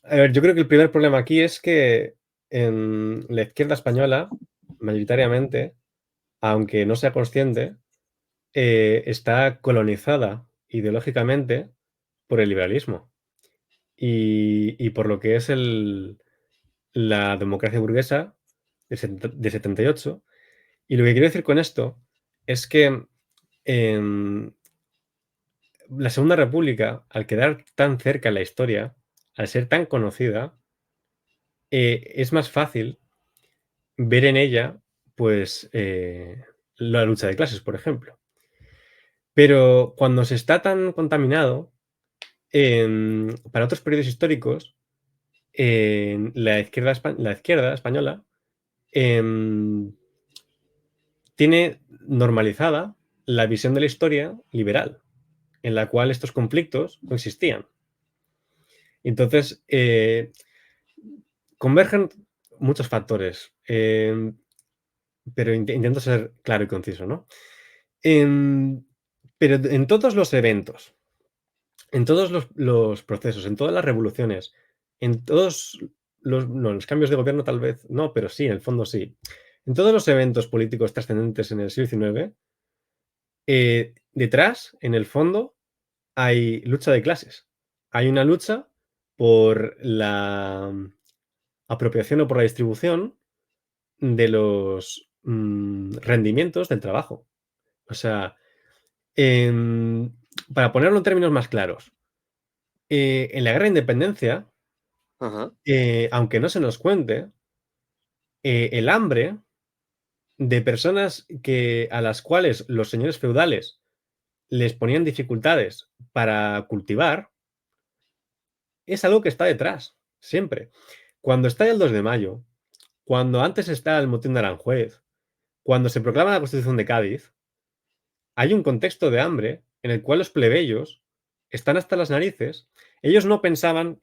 a ver, yo creo que el primer problema aquí es que en la izquierda española, mayoritariamente, aunque no sea consciente, está colonizada ideológicamente por el liberalismo y por lo que es la democracia burguesa de 78. Y lo que quiero decir con esto es que em, la Segunda República, al quedar tan cerca en la historia, al ser tan conocida, es más fácil ver en ella, pues, la lucha de clases, por ejemplo. Pero cuando se está tan contaminado, para otros periodos históricos, la izquierda española em, tiene normalizada la visión de la historia liberal, en la cual estos conflictos no existían. Entonces, convergen muchos factores. pero intento ser claro y conciso, ¿no? Em, pero en todos los eventos, en todos los procesos, en todas las revoluciones, en todos los cambios de gobierno tal vez no, pero sí, en el fondo sí. En todos los eventos políticos trascendentes en el siglo XIX, detrás, en el fondo, hay lucha de clases. Hay una lucha por la apropiación o por la distribución de los rendimientos del trabajo. O sea, em, para ponerlo en términos más claros, en la guerra de independencia, Ajá. aunque no se nos cuente, el hambre de personas a las cuales los señores feudales les ponían dificultades para cultivar, es algo que está detrás, siempre. Cuando está el 2 de mayo, cuando antes está el motín de Aranjuez, cuando se proclama la Constitución de Cádiz, hay un contexto de hambre en el cual los plebeyos están hasta las narices. Ellos no pensaban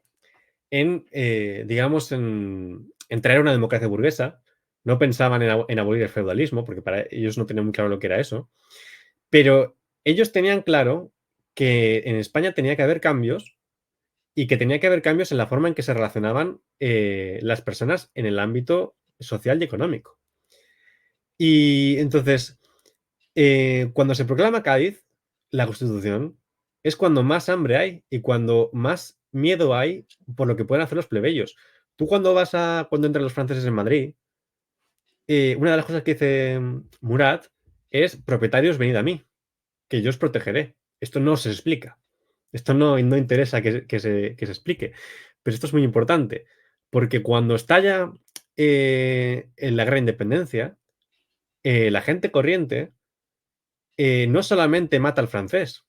digamos, en traer una democracia burguesa, no pensaban en abolir el feudalismo, porque para ellos no tenían muy claro lo que era eso, pero ellos tenían claro que en España tenía que haber cambios y que tenía que haber cambios en la forma en que se relacionaban las personas en el ámbito social y económico. Y entonces, cuando se proclama Cádiz, la Constitución, es cuando más hambre hay y cuando más miedo hay por lo que pueden hacer los plebeyos. Tú cuando entran los franceses en Madrid, una de las cosas que dice Murat es: propietarios, venid a mí, que yo os protegeré. Esto no se explica. Esto no interesa que se explique. Pero esto es muy importante, porque cuando estalla en la guerra de independencia, la gente corriente no solamente mata al francés,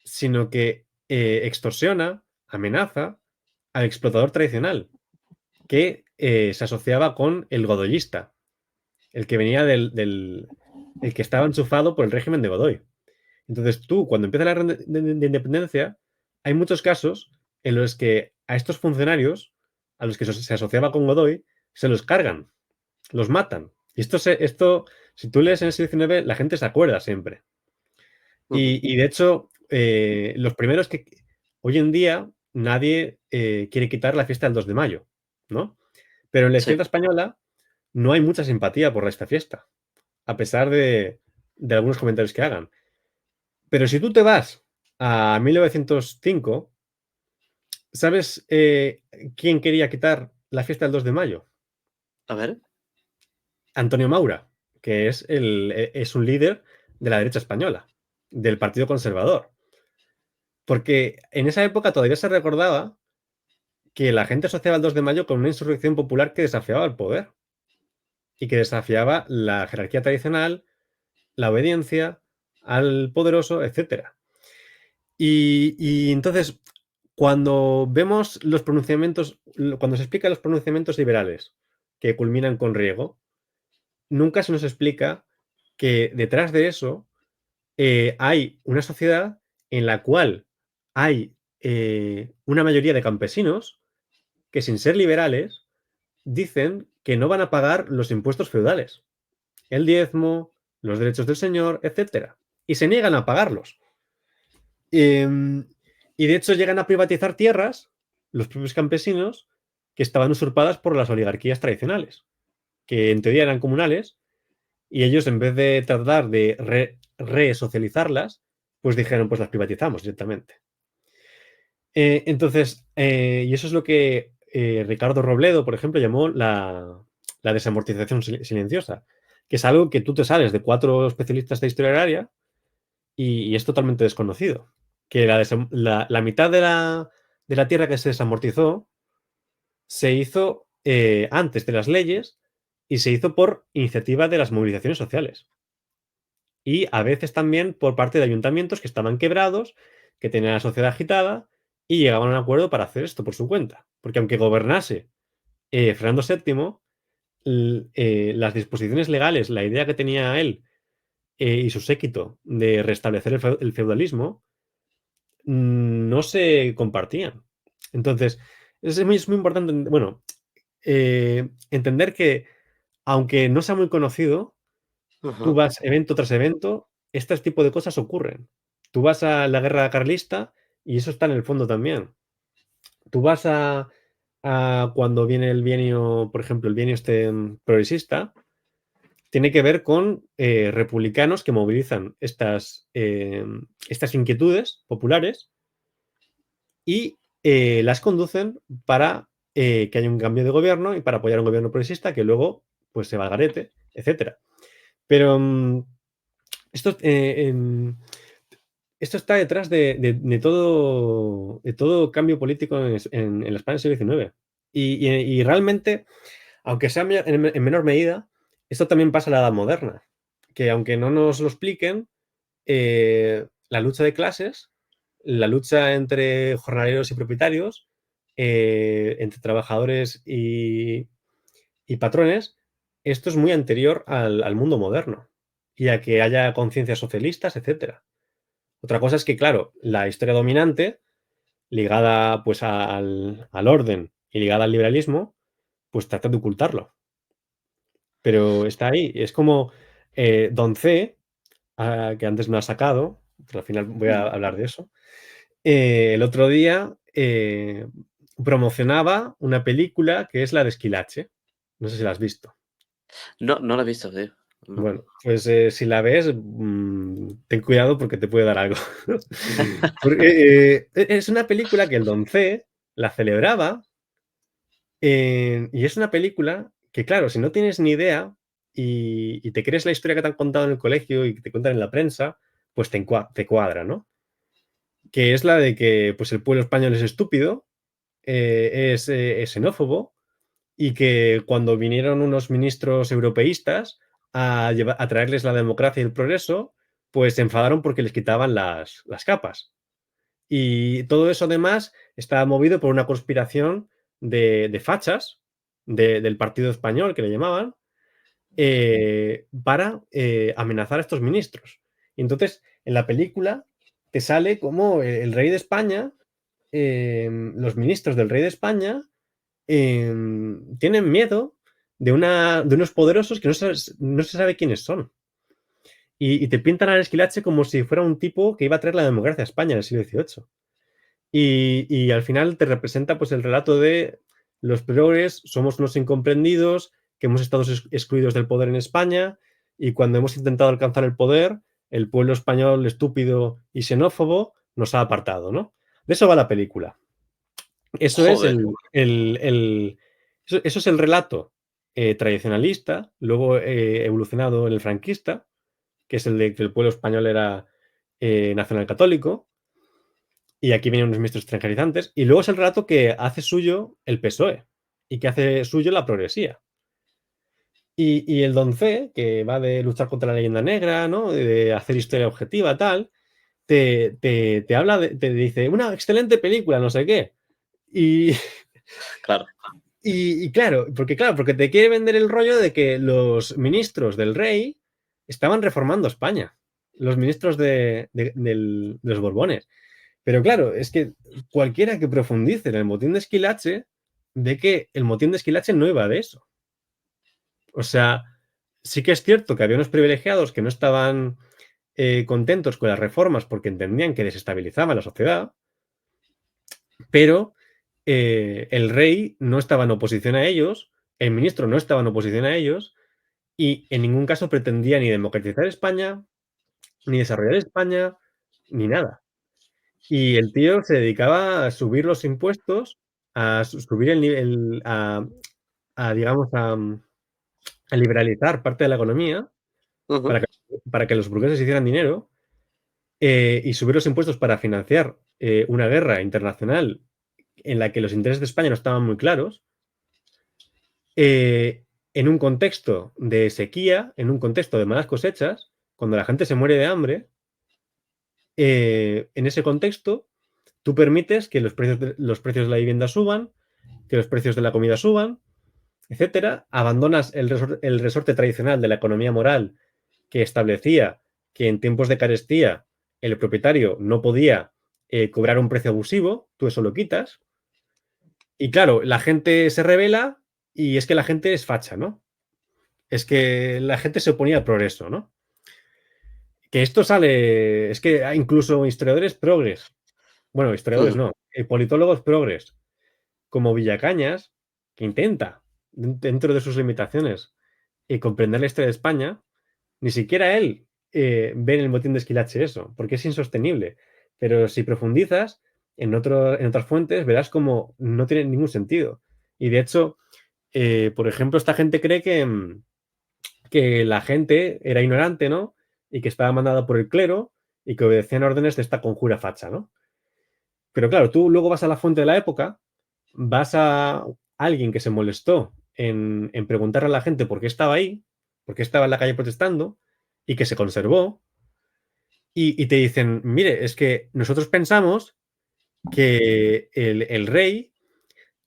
sino que extorsiona, amenaza al explotador tradicional, que se asociaba con el godoyista, el que venía el que estaba enchufado por el régimen de Godoy. Entonces tú, cuando empieza la guerra de independencia, hay muchos casos en los que a estos funcionarios, a los que se asociaba con Godoy, se los cargan, los matan. Y esto, si tú lees en el siglo XIX, la gente se acuerda siempre. Ujú. Y de hecho, los primeros que hoy en día nadie quiere quitar la fiesta del 2 de mayo, ¿no? Pero en la Sí. izquierda española no hay mucha simpatía por esta fiesta, a pesar de algunos comentarios que hagan. Pero si tú te vas a 1905, ¿sabes quién quería quitar la fiesta del 2 de mayo? A ver. Antonio Maura, que es un líder de la derecha española, del Partido Conservador. Porque en esa época todavía se recordaba que la gente asociaba el 2 de mayo con una insurrección popular que desafiaba el poder y que desafiaba la jerarquía tradicional, la obediencia al poderoso, etcétera. Y entonces, cuando vemos los pronunciamientos, cuando se explican los pronunciamientos liberales que culminan con Riego, nunca se nos explica que detrás de eso hay una sociedad en la cual hay una mayoría de campesinos que, sin ser liberales, dicen que no van a pagar los impuestos feudales, el diezmo, los derechos del señor, etcétera, y se niegan a pagarlos. Eh, y de hecho llegan a privatizar tierras, los propios campesinos, que estaban usurpadas por las oligarquías tradicionales, que en teoría eran comunales, y ellos, en vez de tratar de resocializarlas, pues dijeron: pues las privatizamos directamente. Entonces, y eso es lo que Ricardo Robledo, por ejemplo, llamó la desamortización silenciosa, que es algo que tú te sales de 4 especialistas de historia agraria y es totalmente desconocido. Que la mitad de la tierra que se desamortizó se hizo antes de las leyes y se hizo por iniciativa de las movilizaciones sociales. Y a veces también por parte de ayuntamientos que estaban quebrados, que tenían la sociedad agitada y llegaban a un acuerdo para hacer esto por su cuenta. Porque aunque gobernase Fernando VII, las disposiciones legales, la idea que tenía él y su séquito de restablecer el feudalismo, no se compartían. Entonces, es muy importante, bueno, entender que aunque no sea muy conocido, tú Ajá. vas evento tras evento, este tipo de cosas ocurren. Tú vas a la guerra carlista y eso está en el fondo también. Tú vas a cuando viene el bienio, por ejemplo, el bienio progresista, tiene que ver con republicanos que movilizan estas inquietudes populares y las conducen para que haya un cambio de gobierno y para apoyar a un gobierno progresista que luego pues se va al garete, etcétera. Pero esto, esto está detrás de todo cambio político en la España del siglo XIX. Y realmente, aunque sea en menor medida, esto también pasa en la Edad Moderna, que aunque no nos lo expliquen, la lucha de clases, la lucha entre jornaleros y propietarios, entre trabajadores y patrones, esto es muy anterior al mundo moderno y a que haya conciencias socialistas, etcétera. Otra cosa es que, claro, la historia dominante, ligada pues al orden y ligada al liberalismo, pues trata de ocultarlo. Pero está ahí. Es como Don C, que antes me ha sacado, pero al final voy a hablar de eso. El otro día promocionaba una película que es la de Esquilache. No sé si la has visto. No, no lo he visto, tío. No. Bueno, pues si la ves, ten cuidado porque te puede dar algo. Porque es una película que el Don C la celebraba y es una película que, claro, si no tienes ni idea y te crees la historia que te han contado en el colegio y que te cuentan en la prensa, pues te cuadra, ¿no? Que es la de que pues el pueblo español es estúpido, es xenófobo y que cuando vinieron unos ministros europeístas a traerles la democracia y el progreso, pues se enfadaron porque les quitaban las capas. Y todo eso además estaba movido por una conspiración de fachas del partido español, que le llamaban, para amenazar a estos ministros. Y entonces, en la película te sale como el rey de España, los ministros del rey de España, tienen miedo de unos poderosos que no se sabe quiénes son. Y te pintan al Esquilache como si fuera un tipo que iba a traer la democracia a España en el siglo XVIII. Y al final te representa pues el relato de los progres, somos unos incomprendidos, que hemos estado excluidos del poder en España y cuando hemos intentado alcanzar el poder, el pueblo español estúpido y xenófobo nos ha apartado, ¿no? De eso va la película. Eso es Joder. eso es el relato tradicionalista, luego evolucionado en el franquista, que es el de que el pueblo español era nacional católico, y aquí vienen unos ministros extranjerizantes, y luego es el relato que hace suyo el PSOE y que hace suyo la progresía. Y el Don C, que va de luchar contra la leyenda negra, ¿no? De hacer historia objetiva, tal, te habla, te dice, una excelente película, no sé qué. Y, Claro. porque te quiere vender el rollo de que los ministros del rey estaban reformando España, los ministros de los Borbones. Pero claro, es que cualquiera que profundice en el motín de Esquilache ve que el motín de Esquilache no iba de eso. O sea, sí que es cierto que había unos privilegiados que no estaban contentos con las reformas porque entendían que desestabilizaban la sociedad, pero el rey no estaba en oposición a ellos, el ministro no estaba en oposición a ellos y en ningún caso pretendía ni democratizar España, ni desarrollar España, ni nada. Y el tío se dedicaba a subir los impuestos, a subir el nivel, digamos, a liberalizar parte de la economía Ujú. para que, para que los burgueses hicieran dinero y subir los impuestos para financiar una guerra internacional en la que los intereses de España no estaban muy claros, en un contexto de sequía, en un contexto de malas cosechas, cuando la gente se muere de hambre, en ese contexto tú permites que los precios de la vivienda suban, que los precios de la comida suban, etcétera. Abandonas el resorte tradicional de la economía moral que establecía que en tiempos de carestía el propietario no podía cobrar un precio abusivo, tú eso lo quitas. Y claro, la gente se revela y es que la gente es facha, ¿no? es que la gente se oponía al progreso, ¿no? Que esto sale, es que hay incluso historiadores progres, bueno, historiadores Ujú. no, politólogos progres, como Villacañas, que intenta, dentro de sus limitaciones, comprender la historia de España, ni siquiera él ve en el motín de Esquilache eso, porque es insostenible. Pero si profundizas en otras fuentes, verás como no tiene ningún sentido. Y de hecho, por ejemplo, esta gente cree que la gente era ignorante, ¿no? Y que estaba mandada por el clero y que obedecían órdenes de esta conjura facha, ¿no? Pero claro, tú luego vas a la fuente de la época, vas a alguien que se molestó en preguntarle a la gente por qué estaba ahí, por qué estaba en la calle protestando y que se conservó, y te dicen, mire, es que nosotros pensamos que el rey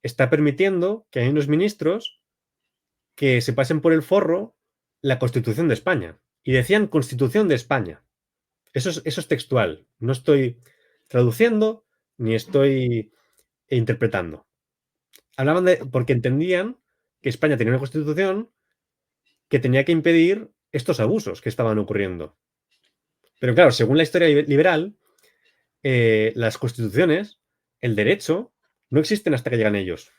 está permitiendo que hay unos ministros que se pasen por el forro la Constitución de España. Y decían Constitución de España. Eso es textual. No estoy traduciendo ni estoy interpretando. Hablaban porque entendían que España tenía una constitución que tenía que impedir estos abusos que estaban ocurriendo. Pero claro, según la historia liberal, las constituciones, el derecho, no existen hasta que llegan ellos.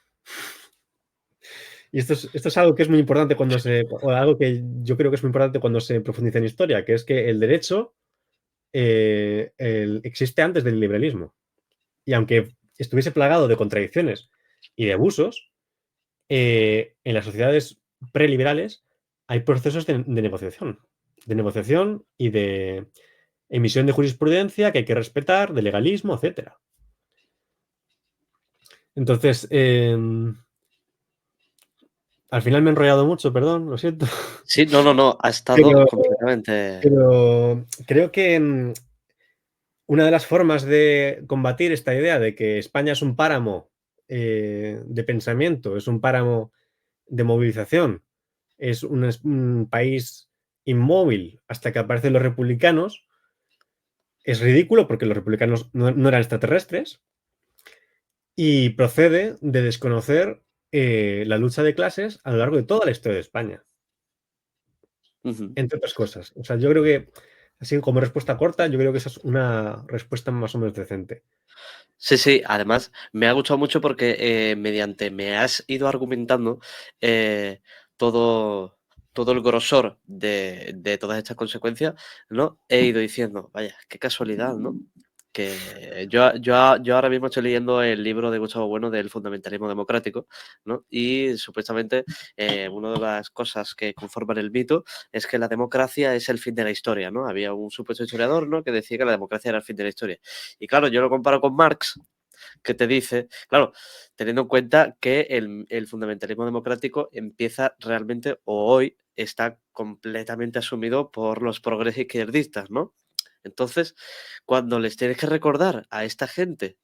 Y esto es algo que es muy importante o algo que yo creo que es muy importante cuando se profundiza en historia, que es que el derecho existe antes del liberalismo. Y aunque estuviese plagado de contradicciones y de abusos, en las sociedades preliberales hay procesos de negociación y de emisión de jurisprudencia que hay que respetar, de legalismo, etcétera. Entonces, al final me he enrollado mucho, perdón, lo siento. Sí, no, no, no, ha estado Pero, completamente. pero creo que una de las formas de combatir esta idea de que España es un páramo de pensamiento, es un páramo de movilización, es un país inmóvil hasta que aparecen los republicanos, es ridículo porque los republicanos no eran extraterrestres y procede de desconocer la lucha de clases a lo largo de toda la historia de España, Ujú. entre otras cosas. O sea, yo creo que, así como respuesta corta, yo creo que esa es una respuesta más o menos decente. Sí, sí, además me ha gustado mucho porque mediante me has ido argumentando eh, todo, todo el grosor de todas estas consecuencias, ¿no? He ido diciendo, vaya, qué casualidad, ¿no? Que yo ahora mismo estoy leyendo el libro de Gustavo Bueno del fundamentalismo democrático, ¿no? Y supuestamente una de las cosas que conforman el mito es que la democracia es el fin de la historia, ¿no? Había un supuesto historiador, ¿no? Que decía que la democracia era el fin de la historia. Y claro, yo lo comparo con Marx, que te dice, claro, teniendo en cuenta que el fundamentalismo democrático empieza realmente, o hoy, está completamente asumido por los progres izquierdistas, ¿no? Entonces, cuando les tienes que recordar a esta gente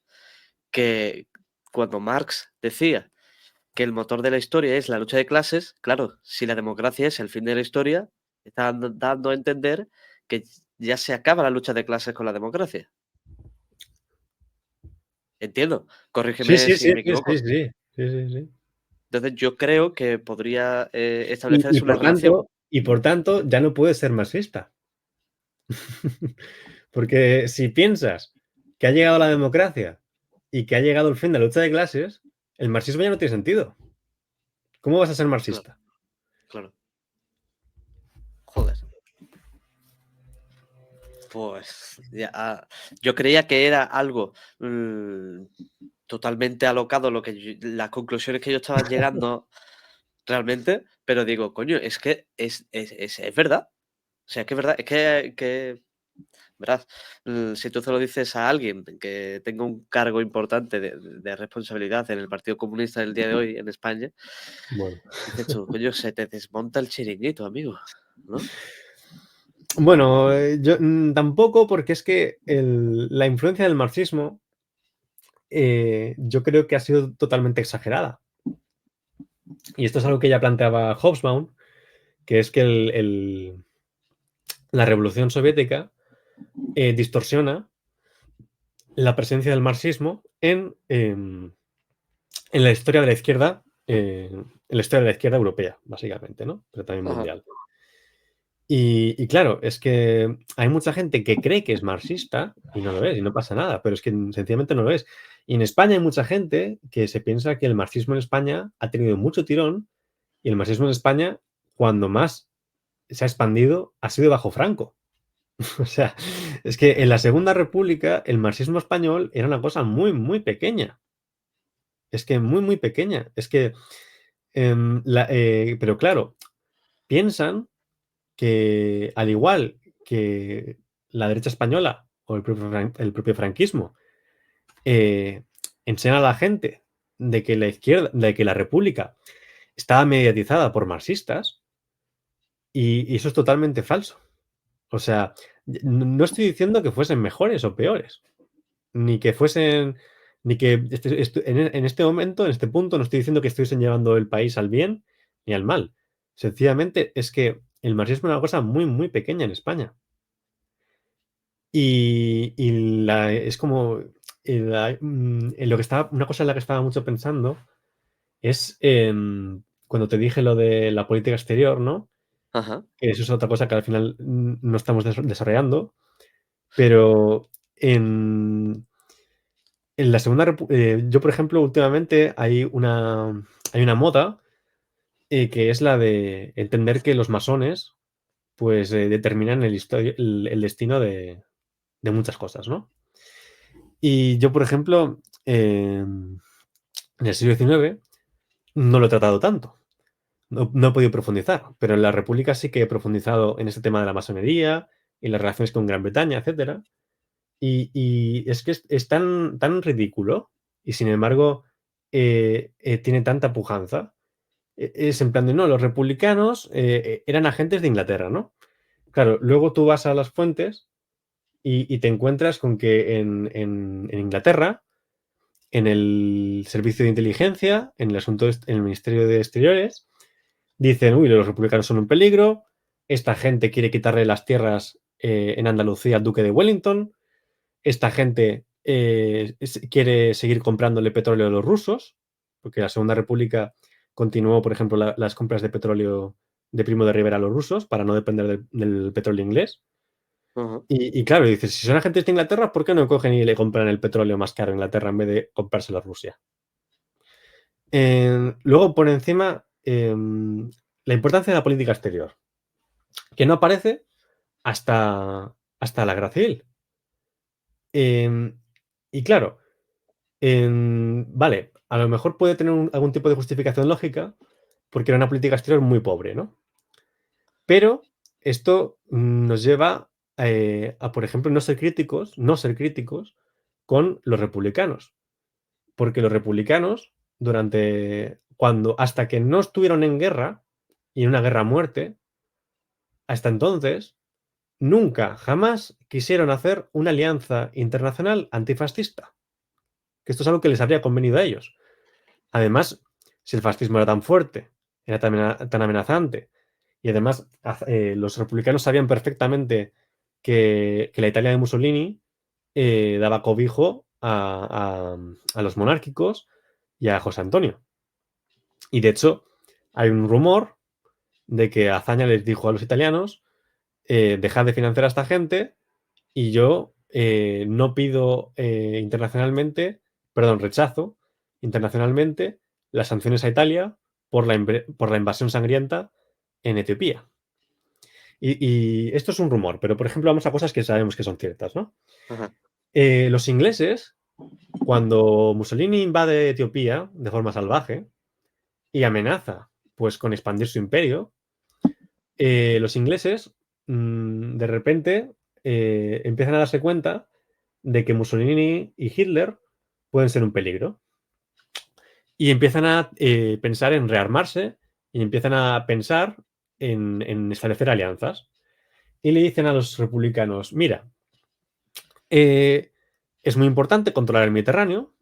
que cuando Marx decía que el motor de la historia es la lucha de clases, claro, si la democracia es el fin de la historia, está dando a entender que ya se acaba la lucha de clases con la democracia. Entiendo, Sí, corrígeme sí, si sí, me sí, sí, equivoco. sí, sí, sí, sí. Entonces, yo creo que podría Y, y establecerse una por relación. tanto, y por tanto, ya no puedes ser marxista. Porque si piensas que ha llegado la democracia y que ha llegado el fin de la lucha de clases, el marxismo ya no tiene sentido. ¿Cómo vas a ser Claro, marxista? claro. Joder. Pues ya, yo creía que era algo totalmente alocado las conclusiones que yo estaba llegando realmente, pero digo, coño, es que es verdad. O sea, es que es verdad, es que verás, si tú se lo dices a alguien que tenga un cargo importante de responsabilidad en el Partido Comunista del día de hoy en España, Bueno, dices tú, coño, se te desmonta el chiringuito, amigo, ¿no? bueno, yo tampoco, porque es que la influencia del marxismo yo creo que ha sido totalmente exagerada. Y esto es algo que ya planteaba Hobsbawm, que es que la revolución soviética distorsiona la presencia del marxismo en la historia de la izquierda en la historia de la izquierda europea, básicamente, ¿no? Pero también Ajá. mundial. Y claro, es que hay mucha gente que cree que es marxista y no lo es, y no pasa nada, pero es que sencillamente no lo es. Y en España hay mucha gente que se piensa que el marxismo en España ha tenido mucho tirón y el marxismo en España, cuando más se ha expandido, ha sido bajo Franco. O sea, es que en la Segunda República el marxismo español era una cosa muy, muy pequeña. Es que muy, muy pequeña. Es que, pero claro, piensan que al igual que la derecha española o el propio franquismo eh, enseñan a la gente de que la izquierda, de que la república estaba mediatizada por marxistas y eso es totalmente falso. O sea, no estoy diciendo que fuesen mejores o peores, ni que fuesen, ni que en este momento, en este punto, no estoy diciendo que estuviesen llevando el país al bien ni al mal. Sencillamente es que el marxismo es una cosa muy, muy pequeña en España. Es como en lo que estaba, una cosa en la que estaba mucho pensando es cuando te dije lo de la política exterior, ¿no? Ajá. Que eso es otra cosa que al final no estamos desarrollando, pero en la yo, por ejemplo, últimamente hay una moda que es la de entender que los masones pues determinan el destino de muchas cosas, ¿no? Y yo, por ejemplo, en el siglo XIX no lo he tratado tanto. No he podido profundizar, pero en la República sí que he profundizado en este tema de la masonería y las relaciones con Gran Bretaña, etcétera. Y es que es tan, tan ridículo y sin embargo tiene tanta pujanza. Es en plan de, no, los republicanos eran agentes de Inglaterra, ¿no? Claro, luego tú vas a las fuentes y te encuentras con que en Inglaterra, en el servicio de inteligencia, en el asunto, en el Ministerio de Exteriores, dicen, uy, los republicanos son un peligro, esta gente quiere quitarle las tierras en Andalucía al duque de Wellington, esta gente quiere seguir comprándole petróleo a los rusos, porque la Segunda República continuó, por ejemplo, las compras de petróleo de Primo de Rivera a los rusos para no depender del petróleo inglés. Ajá. Y claro, dices, si son agentes de Inglaterra, ¿por qué no cogen y le compran el petróleo más caro a Inglaterra en vez de comprárselo a Rusia? Luego, por encima, la importancia de la política exterior, que no aparece hasta la Guerra Civil. Y claro, vale, a lo mejor puede tener algún tipo de justificación lógica porque era una política exterior muy pobre, ¿no? Pero esto nos lleva por ejemplo, no ser críticos con los republicanos. Porque los republicanos, hasta que no estuvieron en guerra, y en una guerra a muerte, hasta entonces, nunca, jamás quisieron hacer una alianza internacional antifascista. Que esto es algo que les habría convenido a ellos. Además, si el fascismo era tan fuerte, era tan amenazante, y además los republicanos sabían perfectamente que la Italia de Mussolini daba cobijo a los monárquicos y a José Antonio. Y de hecho, hay un rumor de que Azaña les dijo a los italianos, dejad de financiar a esta gente y yo no pido internacionalmente, perdón, rechazo internacionalmente las sanciones a Italia por la invasión sangrienta en Etiopía. Y esto es un rumor, pero por ejemplo vamos a cosas que sabemos que son ciertas, ¿no? Ajá. Los ingleses, cuando Mussolini invade Etiopía de forma salvaje y amenaza pues con expandir su imperio, los ingleses de repente empiezan a darse cuenta de que Mussolini y Hitler pueden ser un peligro. Y empiezan a pensar en rearmarse y empiezan a pensar en establecer alianzas. Y le dicen a los republicanos, mira, eh, es muy importante controlar el Mediterráneo,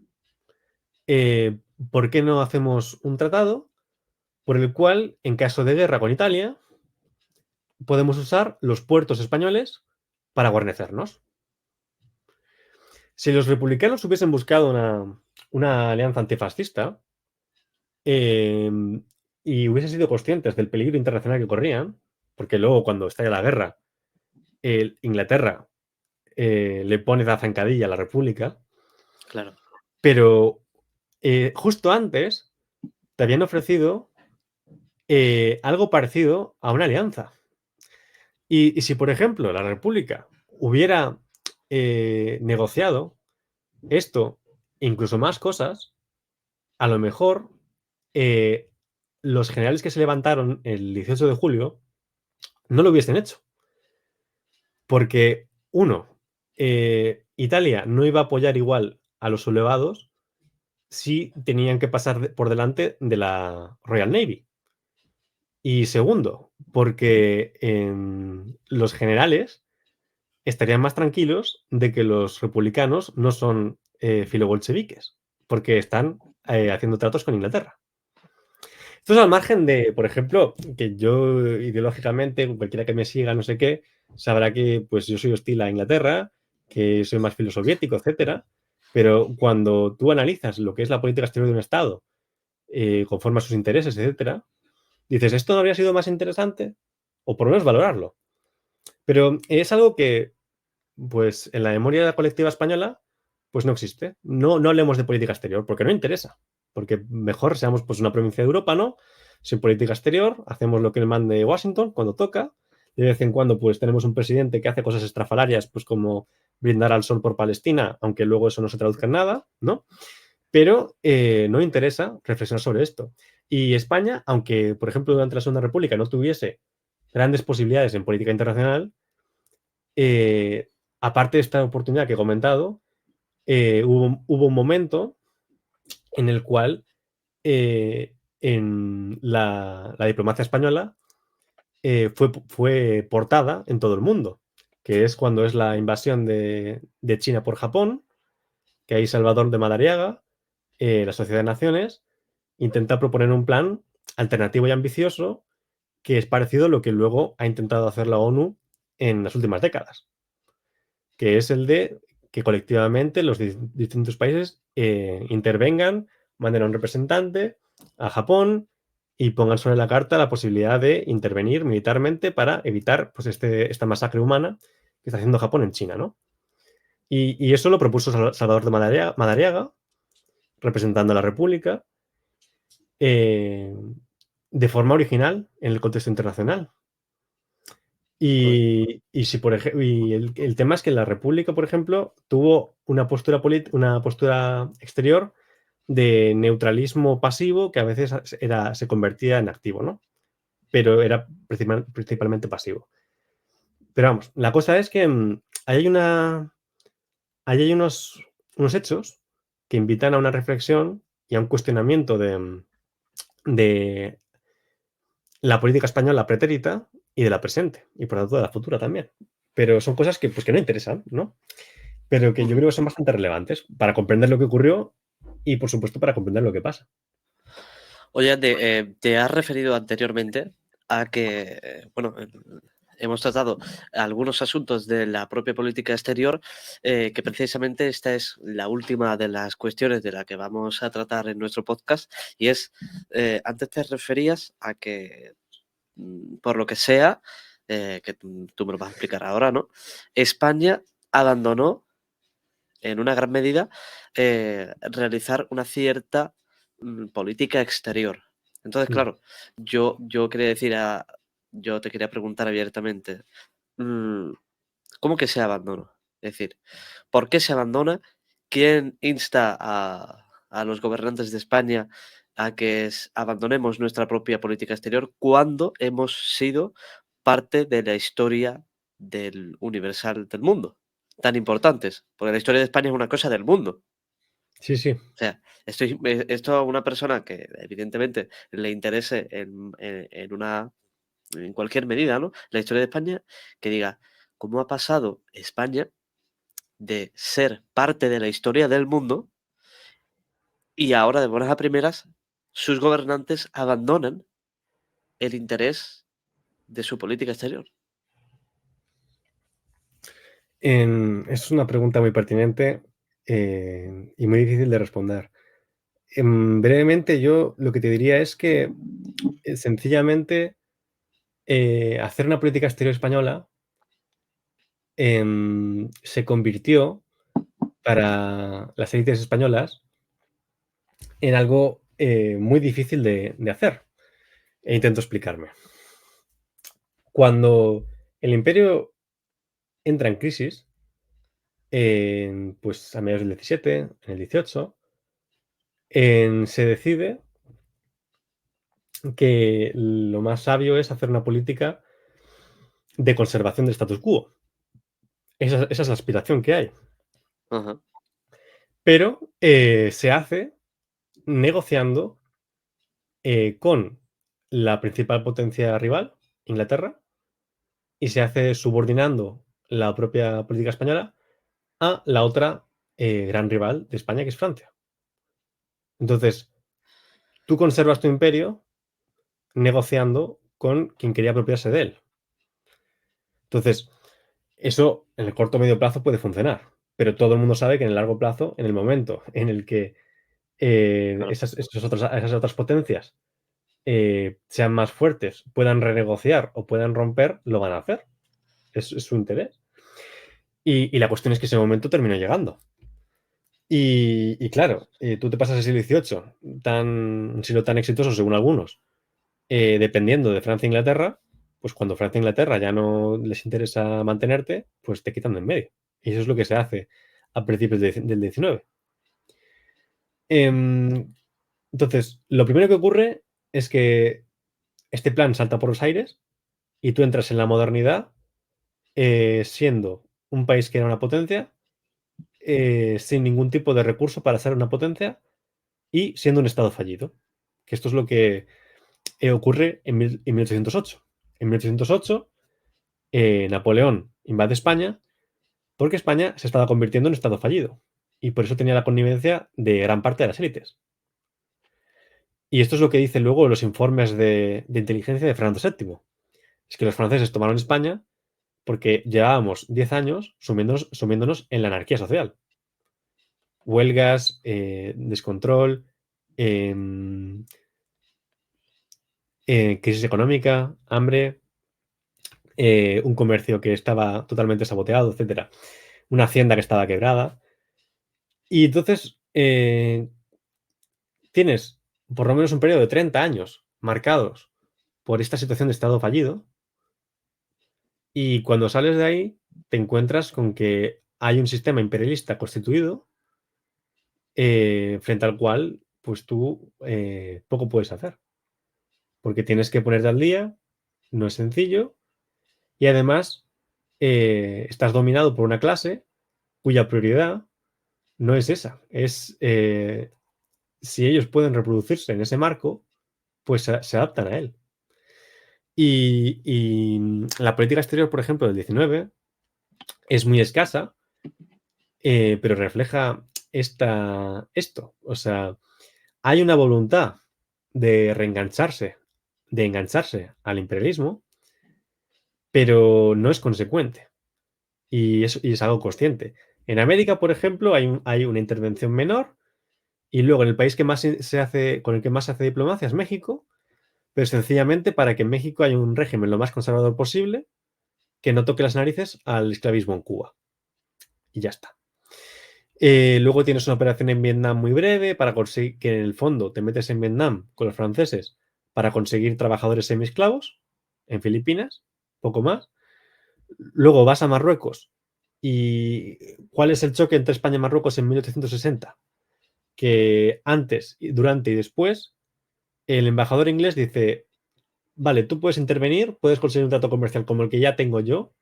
eh, ¿por qué no hacemos un tratado por el cual, en caso de guerra con Italia, podemos usar los puertos españoles para guarnecernos? Si los republicanos hubiesen buscado una alianza antifascista, y hubiesen sido conscientes del peligro internacional que corrían, porque luego cuando estalla la guerra, Inglaterra le pone la zancadilla a la República, Claro. pero justo antes te habían ofrecido algo parecido a una alianza. Y si, por ejemplo, la República hubiera negociado esto, incluso más cosas, a lo mejor los generales que se levantaron el 18 de julio no lo hubiesen hecho. Porque, uno, Italia no iba a apoyar igual a los sublevados si tenían que pasar por delante de la Royal Navy. Y segundo, porque los generales estarían más tranquilos de que los republicanos no son filobolcheviques, porque están haciendo tratos con Inglaterra. Esto es al margen de, por ejemplo, que yo ideológicamente, cualquiera que me siga, no sé qué, sabrá que pues yo soy hostil a Inglaterra, que soy más filosoviético, etcétera. Pero cuando tú analizas lo que es la política exterior de un Estado, conforme a sus intereses, etcétera, dices, ¿esto no habría sido más interesante? O por lo menos valorarlo. Pero es algo que, pues, en la memoria colectiva española, pues no existe. No hablemos de política exterior, porque no interesa. Porque mejor seamos pues una provincia de Europa, ¿no? Sin política exterior, hacemos lo que le mande Washington cuando toca. De vez en cuando, pues tenemos un presidente que hace cosas estrafalarias, pues como brindar al sol por Palestina, aunque luego eso no se traduzca en nada, ¿no? Pero no interesa reflexionar sobre esto. Y España, aunque, por ejemplo, durante la Segunda República no tuviese grandes posibilidades en política internacional, aparte de esta oportunidad que he comentado, hubo un momento en el cual en la diplomacia española fue portada en todo el mundo, que es cuando es la invasión de China por Japón, que ahí Salvador de Madariaga, la Sociedad de Naciones, intenta proponer un plan alternativo y ambicioso que es parecido a lo que luego ha intentado hacer la ONU en las últimas décadas, que es el de que colectivamente los distintos países intervengan, manden a un representante a Japón y pongan sobre la carta la posibilidad de intervenir militarmente para evitar pues, esta masacre humana que está haciendo Japón en China, ¿no? Y eso lo propuso Salvador de Madariaga, representando a la República, eh, de forma original en el contexto internacional. Si por ejemplo, el tema es que la República, por ejemplo, tuvo una postura exterior de neutralismo pasivo que a veces se convertía en activo, ¿no? Pero era principalmente pasivo. Pero vamos, la cosa es que ahí hay unos hechos que invitan a una reflexión y a un cuestionamiento de la política española pretérita y de la presente, y por lo tanto de la futura también. Pero son cosas que, pues, que no interesan, ¿no? Pero que yo creo que son bastante relevantes para comprender lo que ocurrió y, por supuesto, para comprender lo que pasa. Oye, te has referido anteriormente a que, bueno, hemos tratado algunos asuntos de la propia política exterior, que precisamente esta es la última de las cuestiones de la que vamos a tratar en nuestro podcast, y es, antes te referías a que, por lo que sea, que tú me lo vas a explicar ahora, ¿no? España abandonó en una gran medida, realizar una cierta política exterior. Entonces, Mm. claro, yo quería decir yo te quería preguntar abiertamente, mm, ¿cómo que se abandonó? Es decir, ¿por qué se abandona? ¿Quién insta a los gobernantes de España a que abandonemos nuestra propia política exterior cuando hemos sido parte de la historia del universal del mundo? Tan importantes, porque la historia de España es una cosa del mundo. Sí, sí. O sea, esto a una persona que evidentemente le interese en cualquier medida, ¿no? La historia de España, que diga, ¿cómo ha pasado España de ser parte de la historia del mundo y ahora de buenas a primeras sus gobernantes abandonan el interés de su política exterior? Es una pregunta muy pertinente y muy difícil de responder. Brevemente, yo lo que te diría es que sencillamente hacer una política exterior española se convirtió para las élites españolas en algo muy difícil de hacer. E intento explicarme. Cuando el imperio entra en crisis, pues a mediados del 17, en el 18, se decide que lo más sabio es hacer una política de conservación del status quo. Esa es la aspiración que hay. Ajá. Pero se hace negociando con la principal potencia rival, Inglaterra, y se hace subordinando la propia política española a la otra gran rival de España, que es Francia. Entonces, tú conservas tu imperio negociando con quien quería apropiarse de él. Entonces, eso en el corto o medio plazo puede funcionar, pero todo el mundo sabe que en el largo plazo, en el momento en el que Claro. esas otras potencias sean más fuertes, puedan renegociar o puedan romper, lo van a hacer. Es su interés. Y la cuestión es que ese momento terminó llegando. Y claro, tú te pasas el siglo XVIII siendo tan exitoso según algunos, dependiendo de Francia e Inglaterra, pues cuando Francia e Inglaterra ya no les interesa mantenerte, pues te quitan de en medio. Y eso es lo que se hace a principios del XIX. Entonces, lo primero que ocurre es que este plan salta por los aires y tú entras en la modernidad siendo un país que era una potencia, sin ningún tipo de recurso para ser una potencia y siendo un Estado fallido. Que esto es lo que ocurre en 1808. En 1808, Napoleón invade España porque España se estaba convirtiendo en Estado fallido y por eso tenía la connivencia de gran parte de las élites. Y esto es lo que dicen luego los informes de inteligencia de Fernando VII. Es que los franceses tomaron España porque llevábamos 10 años sumiéndonos en la anarquía social. Huelgas, descontrol, crisis económica, hambre, un comercio que estaba totalmente saboteado, etcétera. Una hacienda que estaba quebrada. Y entonces tienes por lo menos un periodo de 30 años marcados por esta situación de estado fallido. Y cuando sales de ahí, te encuentras con que hay un sistema imperialista constituido frente al cual, pues tú poco puedes hacer. Porque tienes que ponerte al día, no es sencillo, y además estás dominado por una clase cuya prioridad no es esa, es si ellos pueden reproducirse en ese marco, pues se adaptan a él. Y la política exterior, por ejemplo, del 19 es muy escasa, pero refleja esto. O sea, hay una voluntad de reengancharse, de engancharse al imperialismo, pero no es consecuente. Y es algo consciente. En América, por ejemplo, hay una intervención menor, y luego en el país que más se hace, con el que más se hace diplomacia es México, pero sencillamente para que en México haya un régimen lo más conservador posible, que no toque las narices al esclavismo en Cuba. Y ya está. Luego tienes una operación en Vietnam muy breve para conseguir que en el fondo te metes en Vietnam con los franceses para conseguir trabajadores semiesclavos en Filipinas, poco más. Luego vas a Marruecos. ¿Y cuál es el choque entre España y Marruecos en 1860? Que antes, durante y después, el embajador inglés dice, vale, tú puedes intervenir, puedes conseguir un trato comercial como el que ya tengo yo,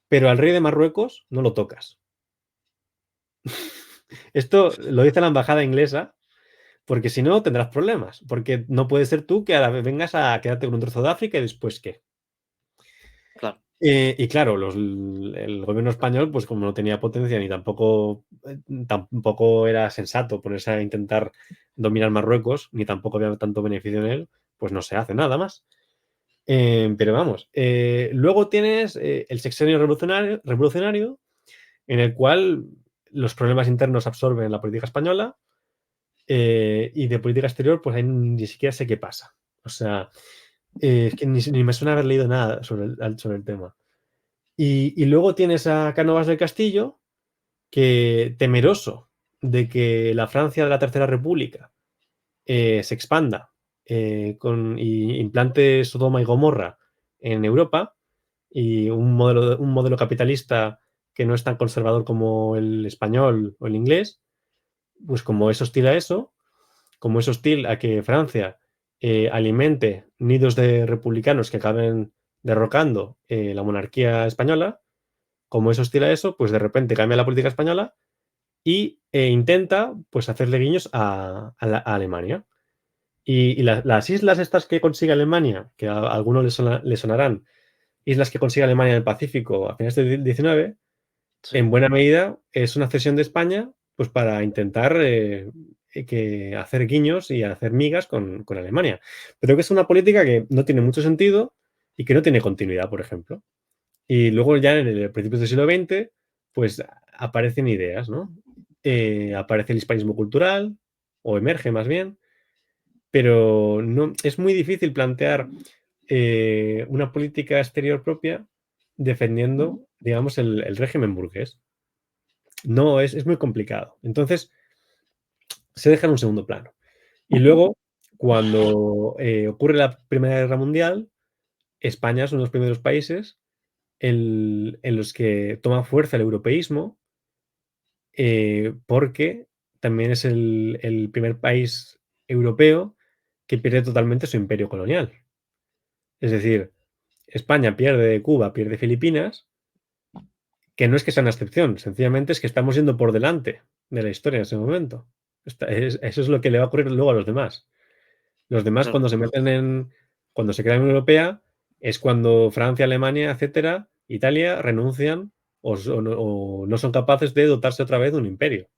pero al rey de Marruecos no lo tocas. Esto lo dice la embajada inglesa, porque si no tendrás problemas, porque no puede ser tú que ahora vengas a quedarte con un trozo de África y después qué. Claro. Y claro, el gobierno español, pues como no tenía potencia ni tampoco era sensato ponerse a intentar dominar Marruecos, ni tampoco había tanto beneficio en él, pues no se hace nada más. Pero vamos, luego tienes el sexenio revolucionario, en el cual los problemas internos absorben la política española, Y de política exterior, pues ahí ni siquiera sé qué pasa. O sea, es que ni me suena haber leído nada sobre el tema. Y luego tienes a Cánovas del Castillo, que temeroso de que la Francia de la Tercera República se expanda y implante Sodoma y Gomorra en Europa, y un modelo capitalista que no es tan conservador como el español o el inglés, pues como es hostil a eso, como es hostil a que Francia alimente nidos de republicanos que acaben derrocando la monarquía española, como es hostil a eso, pues de repente cambia la política española y intenta pues hacerle guiños a Alemania. Y las islas estas que consigue Alemania, que a algunos le sonarán, islas que consigue Alemania en el Pacífico a finales del 19, Sí. en buena medida es una cesión de España pues para intentar hacer guiños y hacer migas con Alemania. Pero que es una política que no tiene mucho sentido y que no tiene continuidad, por ejemplo. Y luego ya en el principios del siglo XX, pues aparecen ideas, ¿no? Aparece el hispanismo cultural, o emerge más bien, pero no, es muy difícil plantear una política exterior propia defendiendo, digamos, el régimen burgués. No, es muy complicado. Entonces, se deja en un segundo plano. Y luego, cuando ocurre la Primera Guerra Mundial, España es uno de los primeros países en los que toma fuerza el europeísmo, porque también es el primer país europeo que pierde totalmente su imperio colonial. Es decir, España pierde Cuba, pierde Filipinas, que no es que sea una excepción, sencillamente es que estamos yendo por delante de la historia en ese momento. Eso es lo que le va a ocurrir luego a los demás. Los demás, Claro. cuando se crean en Europea, es cuando Francia, Alemania, etcétera, Italia renuncian o no son capaces de dotarse otra vez de un imperio.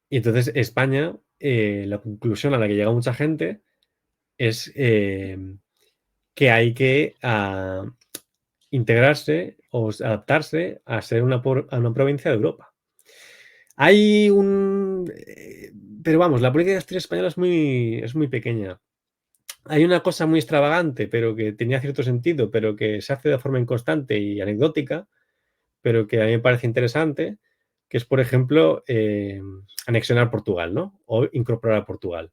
Y entonces España, la conclusión a la que llega mucha gente es que hay que integrarse o adaptarse a ser a una provincia de Europa. Hay un... pero vamos, la política exterior española es muy pequeña. Hay una cosa muy extravagante, pero que tenía cierto sentido, pero que se hace de forma inconstante y anecdótica, pero que a mí me parece interesante, que es, por ejemplo, anexionar Portugal, ¿no? O incorporar a Portugal.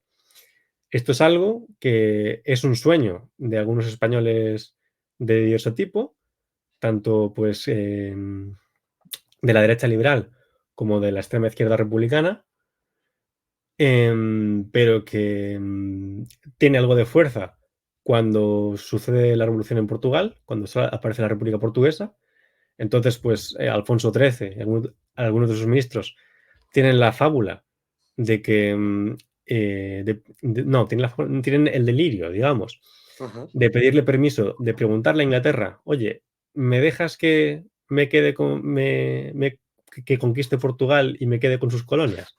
Esto es algo que es un sueño de algunos españoles de diverso tipo, tanto pues de la derecha liberal como de la extrema izquierda republicana, pero que tiene algo de fuerza cuando sucede la revolución en Portugal, cuando aparece la República Portuguesa. Entonces, pues Alfonso XIII y algunos de sus ministros tienen la fábula de que no, tienen el delirio, digamos, Ajá. de pedirle permiso, de preguntarle a Inglaterra, oye, ¿me dejas que me quede que conquiste Portugal y me quede con sus colonias?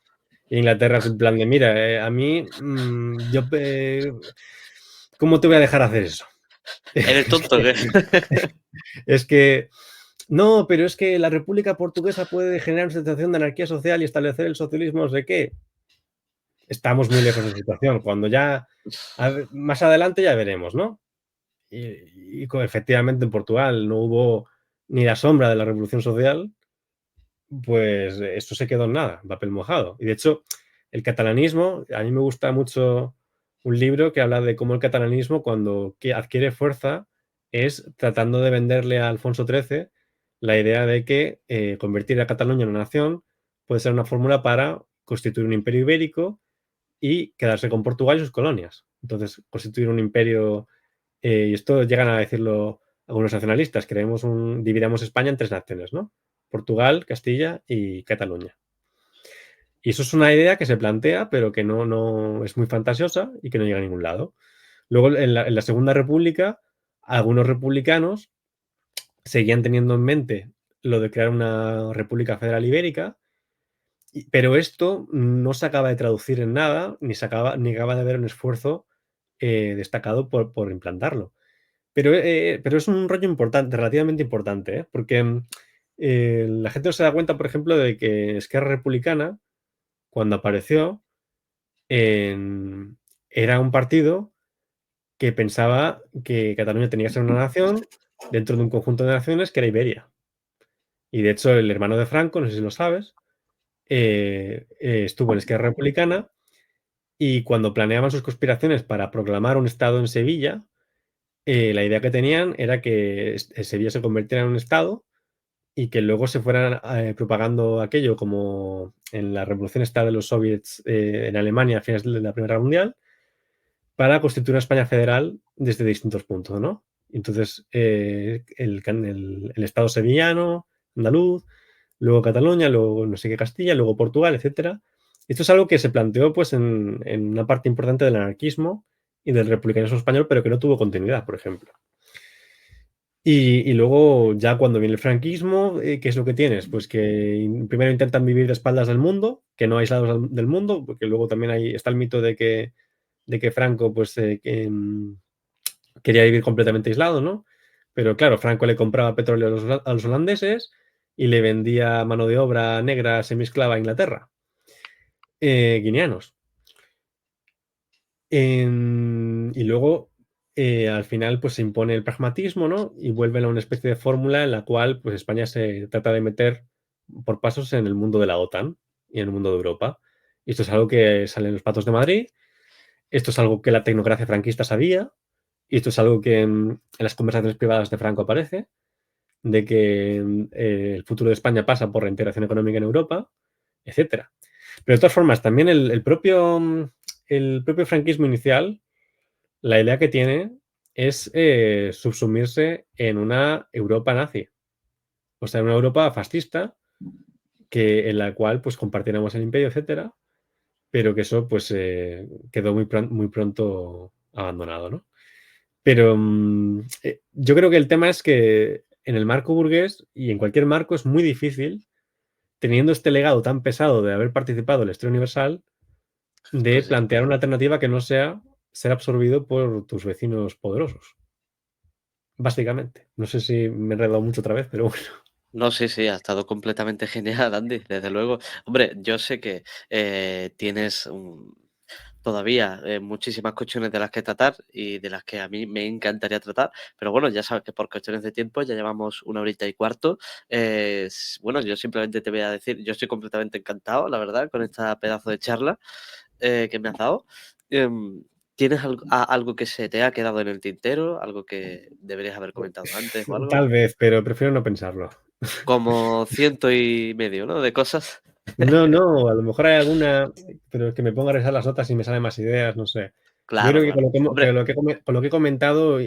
Y Inglaterra es en plan de, mira, a mí, ¿cómo te voy a dejar hacer eso? ¿Eres tonto qué? Es que, no, pero es que la República Portuguesa puede generar una situación de anarquía social y establecer el socialismo, no sé qué. Estamos muy lejos de esa situación. Cuando ya, más adelante ya veremos, ¿no? Efectivamente en Portugal no hubo ni la sombra de la revolución social, pues esto se quedó en nada, papel mojado. Y de hecho, el catalanismo, a mí me gusta mucho un libro que habla de cómo el catalanismo, cuando adquiere fuerza, es tratando de venderle a Alfonso XIII la idea de que convertir a Cataluña en una nación puede ser una fórmula para constituir un imperio ibérico y quedarse con Portugal y sus colonias. Entonces, constituir un imperio, y esto llegan a decirlo algunos nacionalistas, dividamos España en tres naciones, ¿no? Portugal, Castilla y Cataluña. Y eso es una idea que se plantea, pero que no es muy fantasiosa y que no llega a ningún lado. Luego, en la Segunda República, algunos republicanos seguían teniendo en mente lo de crear una República Federal Ibérica, pero esto no se acaba de traducir en nada, ni acaba de haber un esfuerzo destacado por implantarlo. Pero es un rollo importante, relativamente importante, porque la gente no se da cuenta, por ejemplo, de que Esquerra Republicana cuando apareció, era un partido que pensaba que Cataluña tenía que ser una nación dentro de un conjunto de naciones que era Iberia. Y de hecho, el hermano de Franco, no sé si lo sabes, estuvo en Esquerra Republicana y cuando planeaban sus conspiraciones para proclamar un estado en Sevilla, la idea que tenían era que Sevilla se convirtiera en un estado y que luego se fueran propagando aquello como en la revolución esta de los soviets en Alemania a finales de la Primera Guerra Mundial para constituir una España federal desde distintos puntos, ¿no? Entonces, el Estado sevillano, andaluz, luego Cataluña, luego no sé qué Castilla, luego Portugal, etcétera. Esto es algo que se planteó pues en una parte importante del anarquismo y del republicanismo español, pero que no tuvo continuidad, por ejemplo. Y luego, ya cuando viene el franquismo, ¿qué es lo que tienes? Pues que primero intentan vivir de espaldas del mundo, que no aislados del mundo, porque luego también está el mito de que Franco pues, quería vivir completamente aislado, ¿no? Pero claro, Franco le compraba petróleo a los holandeses y le vendía mano de obra negra semiesclava a Inglaterra, guineanos. Y luego, al final, pues se impone el pragmatismo, ¿no? Y vuelven a una especie de fórmula en la cual pues, España se trata de meter por pasos en el mundo de la OTAN y en el mundo de Europa. Y esto es algo que sale en los Patos de Madrid, esto es algo que la tecnocracia franquista sabía, y esto es algo que en las conversaciones privadas de Franco aparece, de que el futuro de España pasa por la integración económica en Europa, etcétera. Pero de todas formas, también el propio franquismo inicial, la idea que tiene es subsumirse en una Europa nazi, o sea, en una Europa fascista, en la cual pues compartiéramos el imperio, etcétera, pero que eso pues quedó muy pronto abandonado, ¿no? Pero yo creo que el tema es que en el marco burgués y en cualquier marco es muy difícil, teniendo este legado tan pesado de haber participado en la historia universal, de Pues sí. plantear una alternativa que no sea ser absorbido por tus vecinos poderosos. Básicamente. No sé si me he enredado mucho otra vez, pero bueno. No, sí, sí, ha estado completamente genial, Andy, desde luego. Hombre, yo sé que tienes todavía muchísimas cuestiones de las que tratar y de las que a mí me encantaría tratar, pero bueno, ya sabes que por cuestiones de tiempo ya llevamos 1 horita y cuarto. Bueno, yo simplemente te voy a decir, yo estoy completamente encantado, la verdad, con esta pedazo de charla que me has dado. Em, ¿Tienes algo que se te ha quedado en el tintero? ¿Algo que deberías haber comentado antes o algo? Tal vez, pero prefiero no pensarlo. Como ciento y medio, ¿no? De cosas. No, no, a lo mejor hay alguna, pero es que me pongo a revisar las notas y me salen más ideas, no sé. Yo Claro, creo que con claro. lo que, hemo- Hombre, con lo que, come- con lo que he comentado,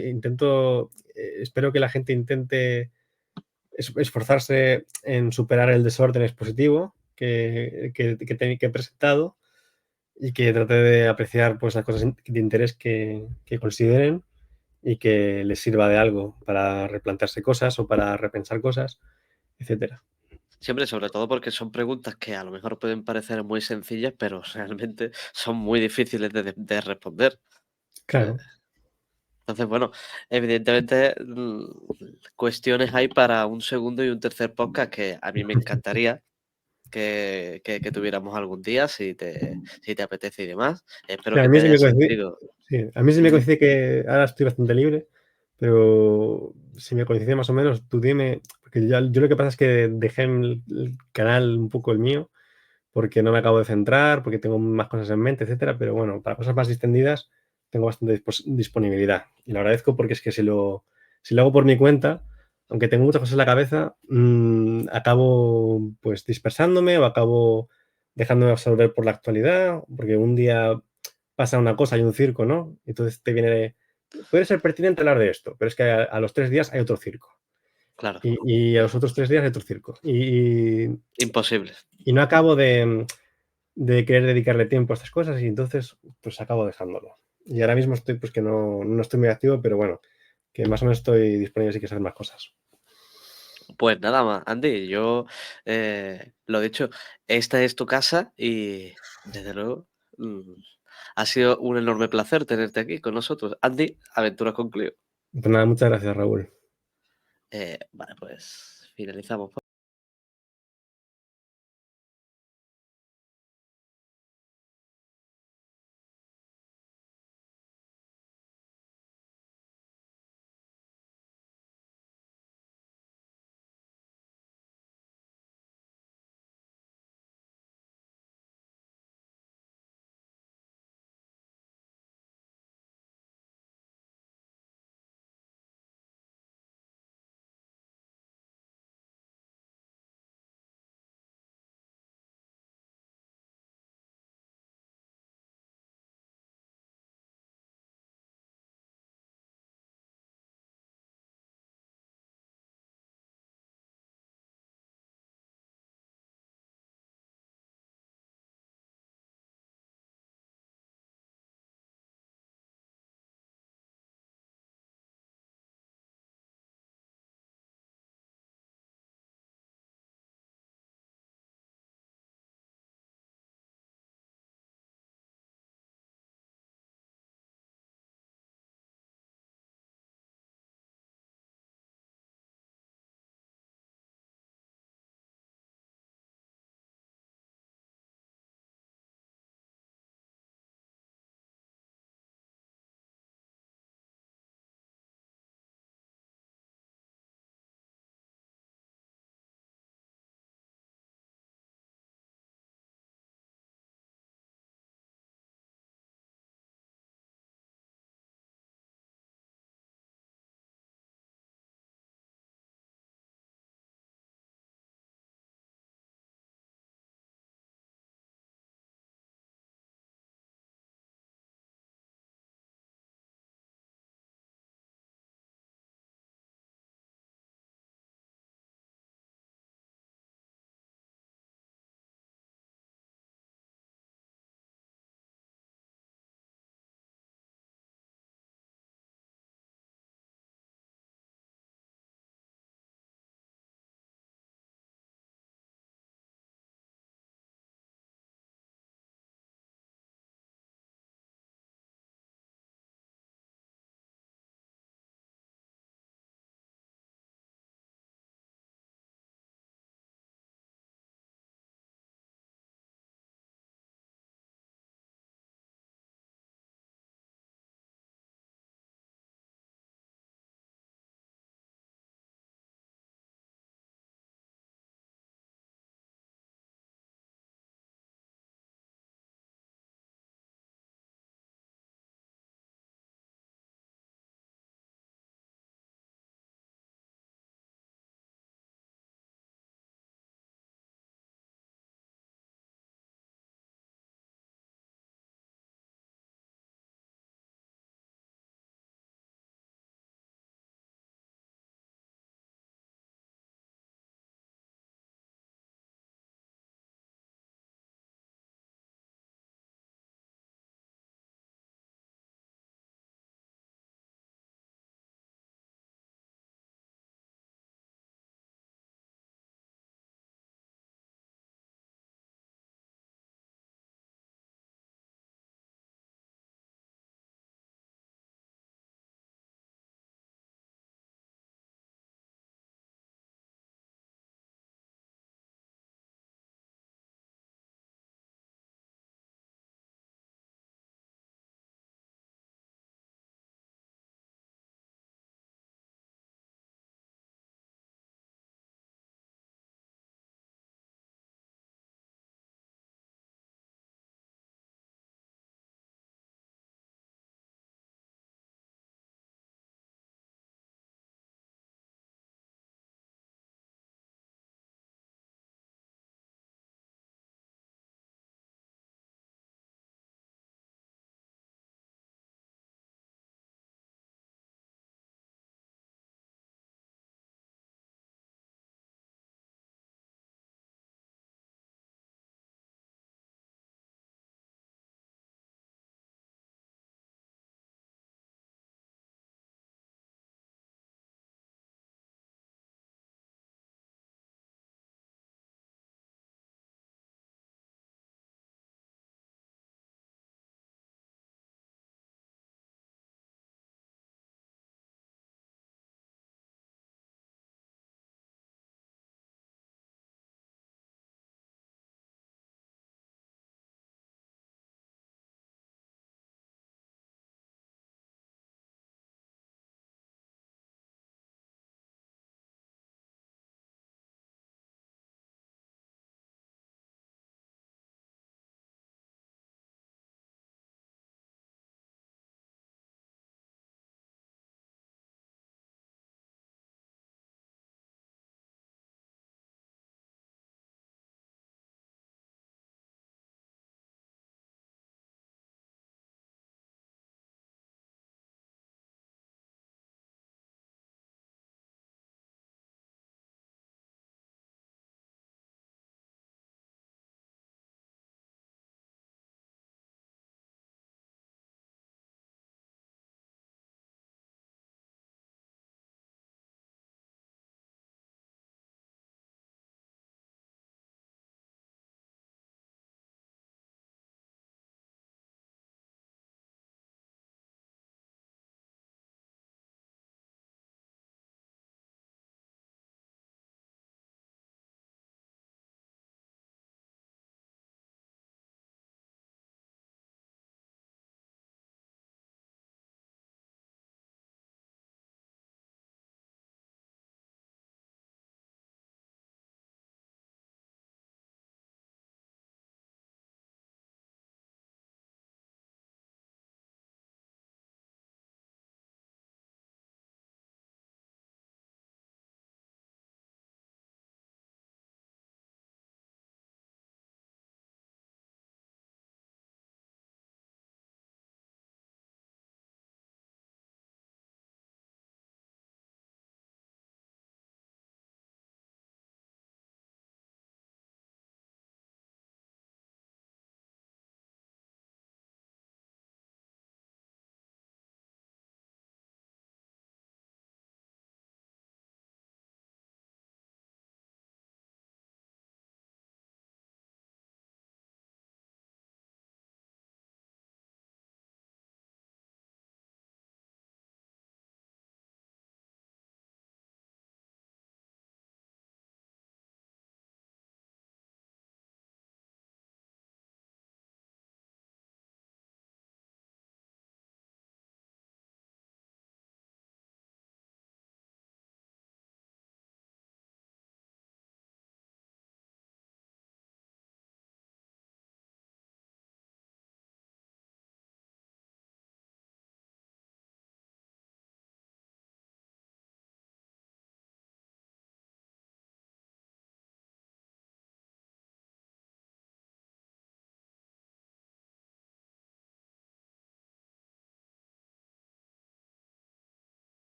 espero que la gente intente esforzarse en superar el desorden expositivo que he presentado y que trate de apreciar pues, las cosas de interés que consideren y que les sirva de algo para replantearse cosas o para repensar cosas, etcétera. siempre, sobre todo porque son preguntas que a lo mejor pueden parecer muy sencillas, pero realmente son muy difíciles de responder. Eh, Claro. Entonces, bueno, evidentemente cuestiones hay para un segundo y un tercer podcast que a mí me encantaría que tuviéramos algún día, si te apetece y demás. Sí, Espero a que mí te sí haya me coincide, sentido. sí, a mí sí me Ujú. coincide que ahora estoy bastante libre, pero si me coincide más o menos, tú dime, porque yo lo que pasa es que dejé el canal un poco el mío, porque no me acabo de centrar, porque tengo más cosas en mente, etcétera, pero bueno, para cosas más distendidas tengo bastante disponibilidad. Y lo agradezco porque es que si lo hago por mi cuenta, aunque tengo muchas cosas en la cabeza, acabo pues dispersándome o acabo dejándome absorber por la actualidad, porque un día pasa una cosa, hay un circo, ¿no? Entonces te viene, puede ser pertinente hablar de esto, pero es que a los 3 días hay otro circo. Claro, Y a los otros 3 días hay otro circo. imposible. Y no acabo de querer dedicarle tiempo a estas cosas y entonces pues acabo dejándolo. Y ahora mismo estoy pues que no estoy muy activo, pero bueno, que más o menos estoy disponible si quieres hacer más cosas. Pues nada más, Andy, yo lo dicho, esta es tu casa y desde luego ha sido un enorme placer tenerte aquí con nosotros. Andy, aventura concluido. Pues nada, muchas gracias, Raúl. Vale, pues finalizamos.